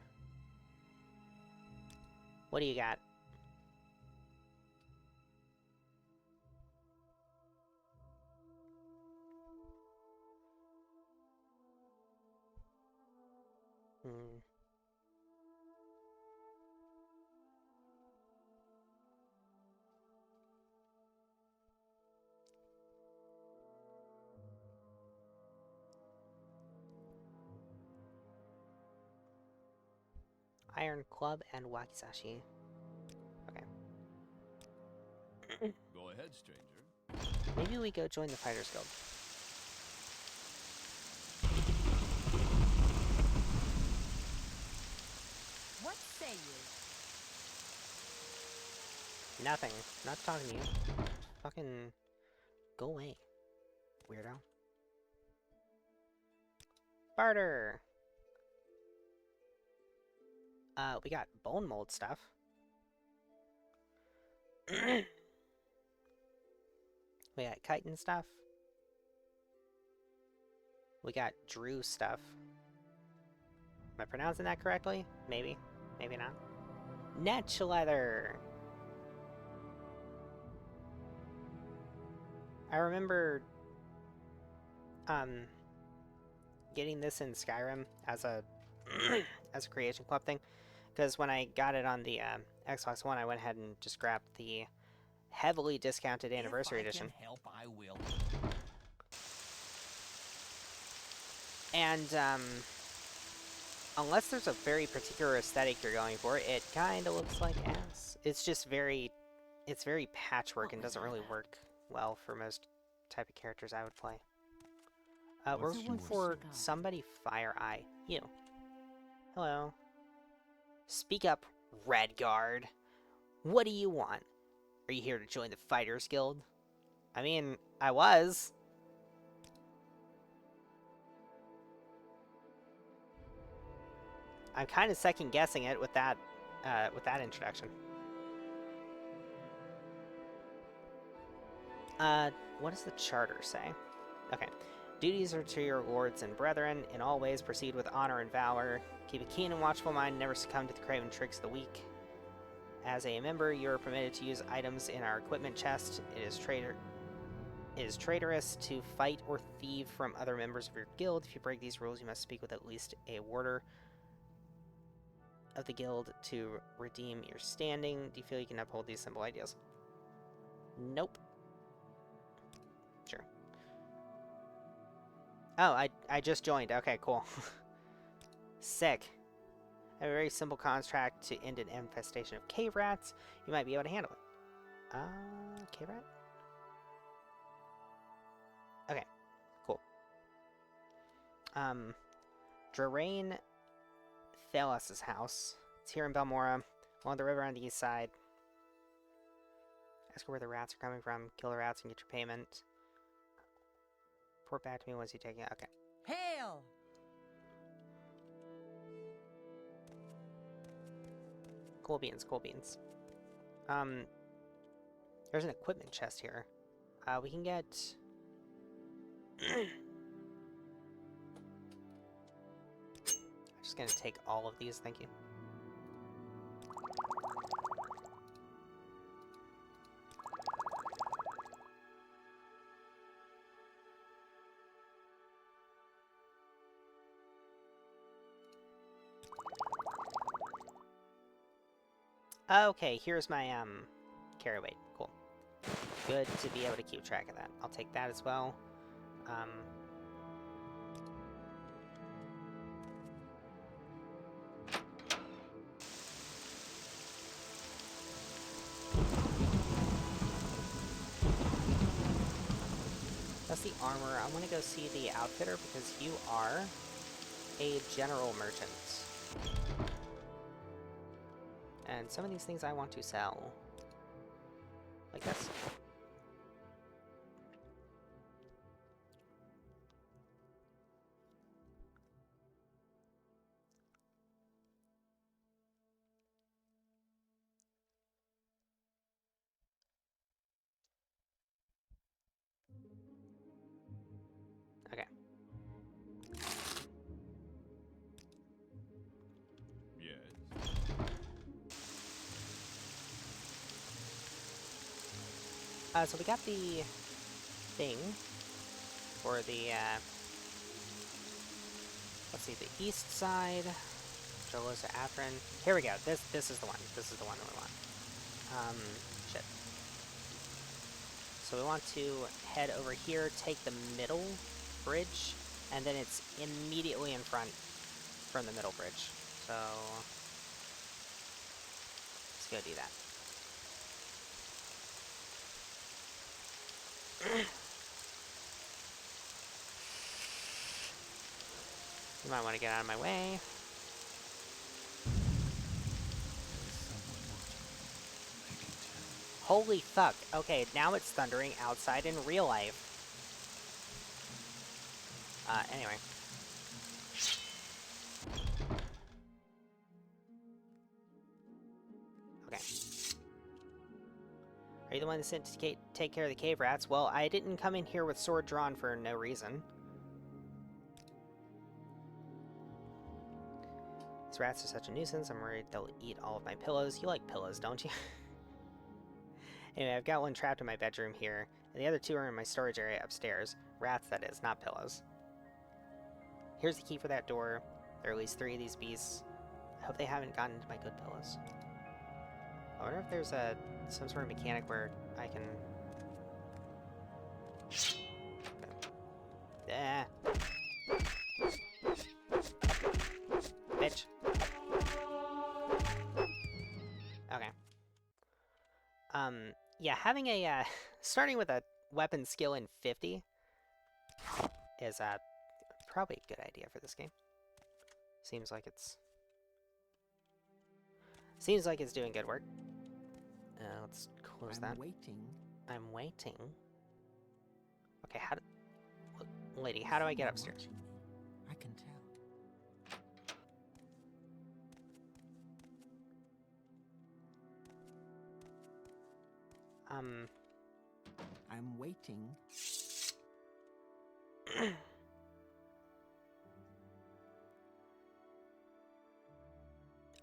What do you got? Iron Club and Wakizashi. Okay. Go ahead, stranger. Maybe we go join the Fighters Guild. What say you? Nothing. Not talking to you. Fucking go away, weirdo. Barter! We got bone mold stuff. We got chitin stuff. We got Drew stuff. Am I pronouncing that correctly? Maybe. Maybe not. Netch leather! I remember getting this in Skyrim as a as a creation club thing, because when I got it on the Xbox One, I went ahead and just grabbed the heavily discounted anniversary edition. If I can help, I will. And unless there's a very particular aesthetic you're going for, it kind of looks like ass. It's just it's very patchwork and doesn't really work well for most type of characters I would play. We're What's looking yours? for somebody Fire Eye. You. Hello. Speak up, Redguard. What do you want? Are you here to join the Fighters Guild? I mean, I was. I'm kind of second guessing it with that introduction. What does the charter say? Okay. Duties are to your lords and brethren. In all ways, proceed with honor and valor. Keep a keen and watchful mind. Never succumb to the craven tricks of the weak. As a member, you are permitted to use items in our equipment chest. It is traitorous to fight or thieve from other members of your guild. If you break these rules, you must speak with at least a warder of the guild to redeem your standing. Do you feel you can uphold these simple ideas? Nope. Sure. Oh, I just joined. Okay, cool. Sick. I have a very simple contract to end an infestation of cave rats. You might be able to handle it. Cave rat? Okay, cool. Drarain Thelos' house. It's here in Belmora, along the river on the east side. Ask her where the rats are coming from. Kill the rats and get your payment. Report back to me once you take it. Okay. Hail! Cool beans, cool beans. There's an equipment chest here. We can get... I'm just gonna take all of these, thank you. Okay, here's my, carry weight. Cool. Good to be able to keep track of that. I'll take that as well. That's the armor. I want to go see the outfitter because you are a general merchant. And some of these things I want to sell. Like this. Okay. Yes. So we got the thing for the, let's see, the east side. Jolosa Afrin. Here we go. This is the one. This is the one that we want. Shit. So we want to head over here, take the middle bridge, and then it's immediately in front from the middle bridge. So let's go do that. You might want to get out of my way. Holy fuck. Okay, now it's thundering outside in real life. Anyway. Okay. Are you the one that sent to take care of the cave rats? Well, I didn't come in here with sword drawn for no reason. These rats are such a nuisance. I'm worried they'll eat all of my pillows. You like pillows, don't you? Anyway, I've got one trapped in my bedroom here, and the other two are in my storage area upstairs. Rats, that is, not pillows. Here's the key for that door. There are at least 3 of these beasts. I hope they haven't gotten into my good pillows. I wonder if there's some sort of mechanic where I can... Okay. Bitch. Okay. Yeah, having a, starting with a weapon skill in 50 is, probably a good idea for this game. Seems like it's doing good work. Let's close that. I'm waiting. I'm waiting. Okay, lady, how do I get upstairs? Watching me. I can tell. I'm waiting.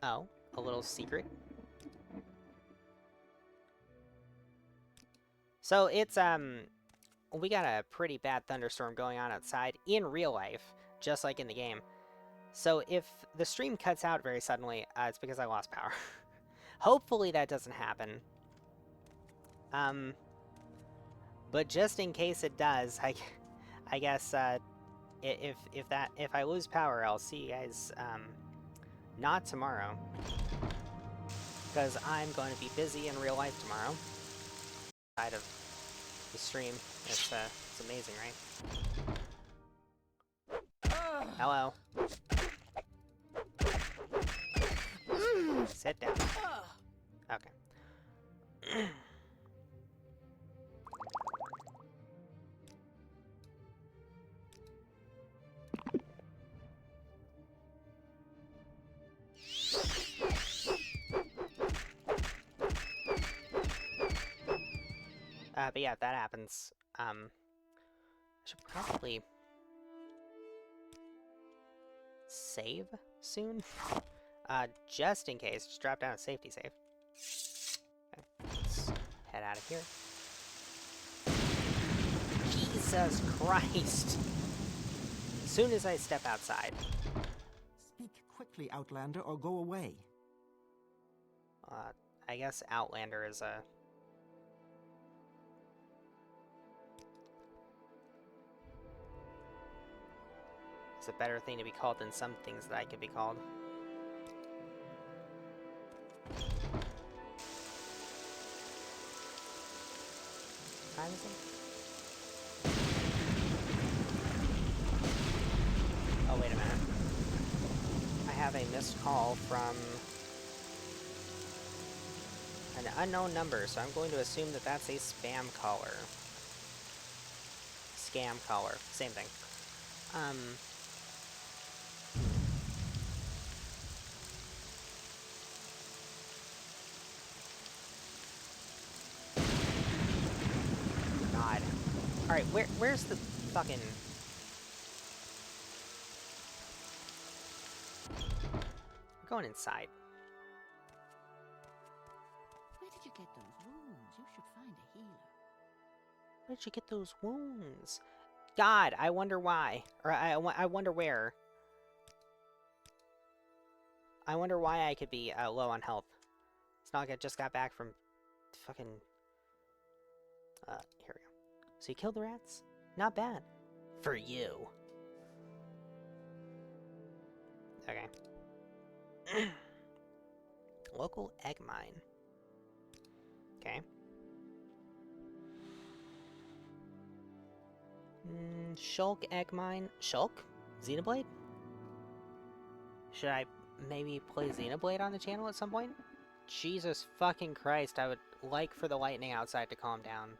Oh, a little secret. So it's, we got a pretty bad thunderstorm going on outside in real life, just like in the game. So if the stream cuts out very suddenly, it's because I lost power. Hopefully that doesn't happen. But just in case it does, I guess, if I lose power, I'll see you guys, not tomorrow. Because I'm going to be busy in real life tomorrow. Side of the stream. It's amazing, right? Hello. Sit down. Okay. But yeah, if that happens, I should probably save soon. Just in case, just drop down a safety save. Okay, let's head out of here. Jesus Christ! As soon as I step outside. Speak quickly, Outlander, or go away. I guess Outlander is a... It's a better thing to be called than some things that I could be called. What time is it? Oh, wait a minute. I have a missed call from an unknown number, so I'm going to assume that that's a spam caller. Scam caller. Same thing. God. Alright, where's the fucking... We're going inside. Where did you get those wounds? You should find a healer. Where'd you get those wounds? God, I wonder why. Or I wonder where. I wonder why I could be low on health. It's not like I just got back from fucking... here we go. So you killed the rats? Not bad. For you. Okay. Local egg mine. Okay. Shulk egg mine. Shulk? Xenoblade? Should I maybe play Xenoblade on the channel at some point? Jesus fucking Christ, I would like for the lightning outside to calm down.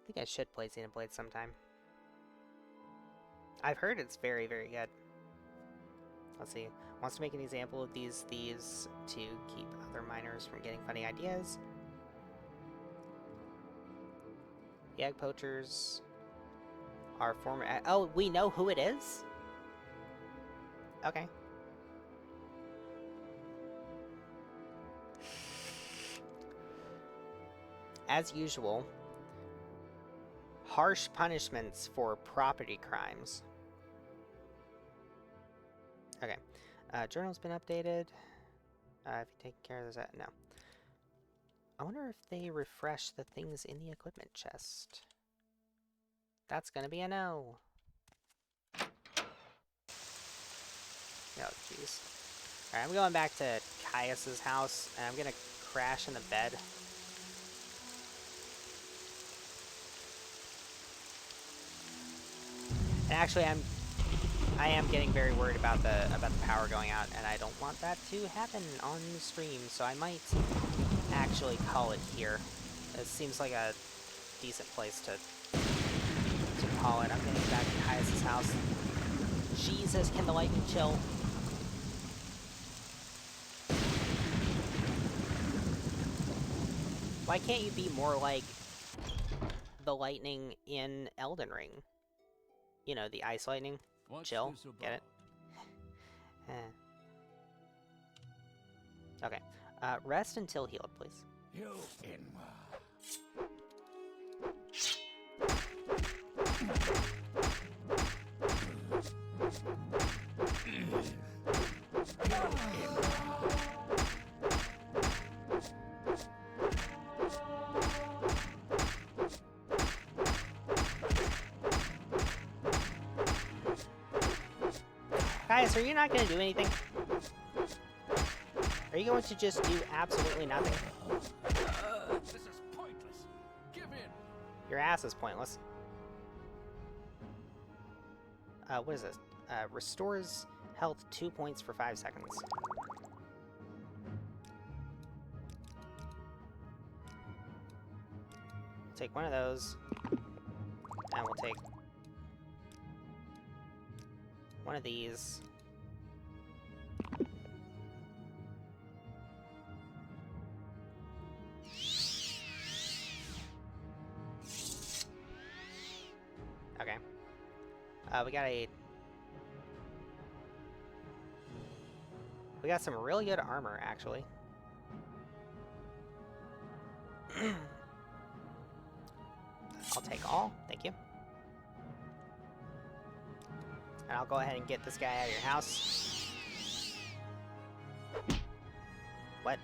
I think I should play Xenoblade sometime. I've heard it's very, very good. Let's see. Wants to make an example of these thieves to keep other miners from getting funny ideas. The egg poachers are former... Oh, we know who it is? Okay. As usual, harsh punishments for property crimes. Okay. Journal's been updated. If you take care of this... no. I wonder if they refresh the things in the equipment chest. That's gonna be a no. Oh, jeez. Alright, I'm going back to Caius's house, and I'm gonna crash in the bed. And actually, I am getting very worried about the power going out, and I don't want that to happen on stream, so I might actually call it here. It seems like a decent place to call it. I'm gonna get back to Caius's house. Jesus, can the lightning chill? Why can't you be more like the lightning in Elden Ring? You know, the ice lightning. What's Chill. this about? Get it? Okay. Rest until healed, please. You in. Guys, are you not going to do anything? Are you going to just do absolutely nothing? This is pointless. Give in. Your ass is pointless. What is this? Restores health 2 points for 5 seconds. We'll take one of those. And we'll take one of these. We got some really good armor, actually. I'll take all. Thank you. And I'll go ahead and get this guy out of your house. What?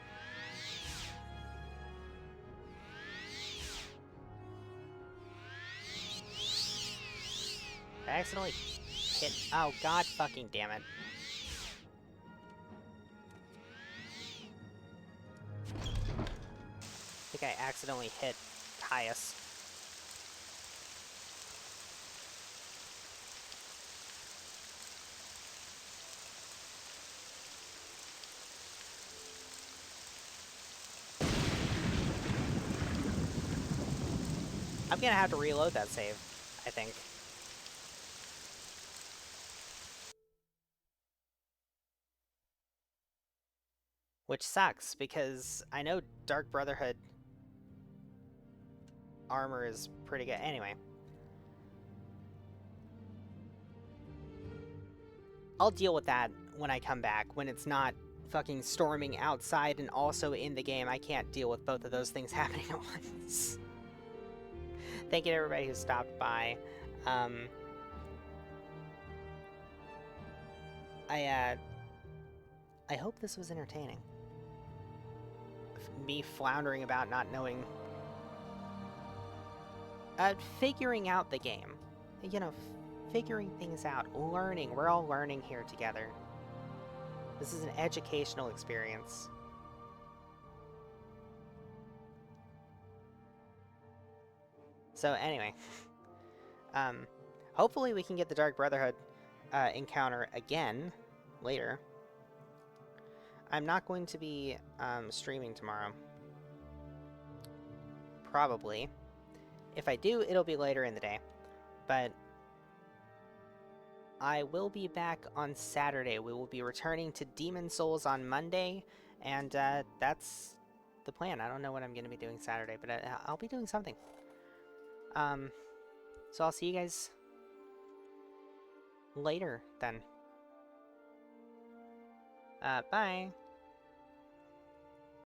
I accidentally hit... Oh, god fucking damn it. I think I accidentally hit Caius. I'm gonna have to reload that save, I think. Which sucks, because I know Dark Brotherhood armor is pretty good. Anyway. I'll deal with that when I come back, when it's not fucking storming outside and also in the game. I can't deal with both of those things happening at once. Thank you to everybody who stopped by. I hope this was entertaining. Me floundering about not knowing... figuring out the game. You know, figuring things out. Learning. We're all learning here together. This is an educational experience. So anyway, hopefully we can get the Dark Brotherhood encounter again later. I'm not going to be streaming tomorrow. Probably. If I do, it'll be later in the day. But I will be back on Saturday. We will be returning to Demon Souls on Monday, and that's the plan. I don't know what I'm going to be doing Saturday, but I'll be doing something. So I'll see you guys later then. Bye.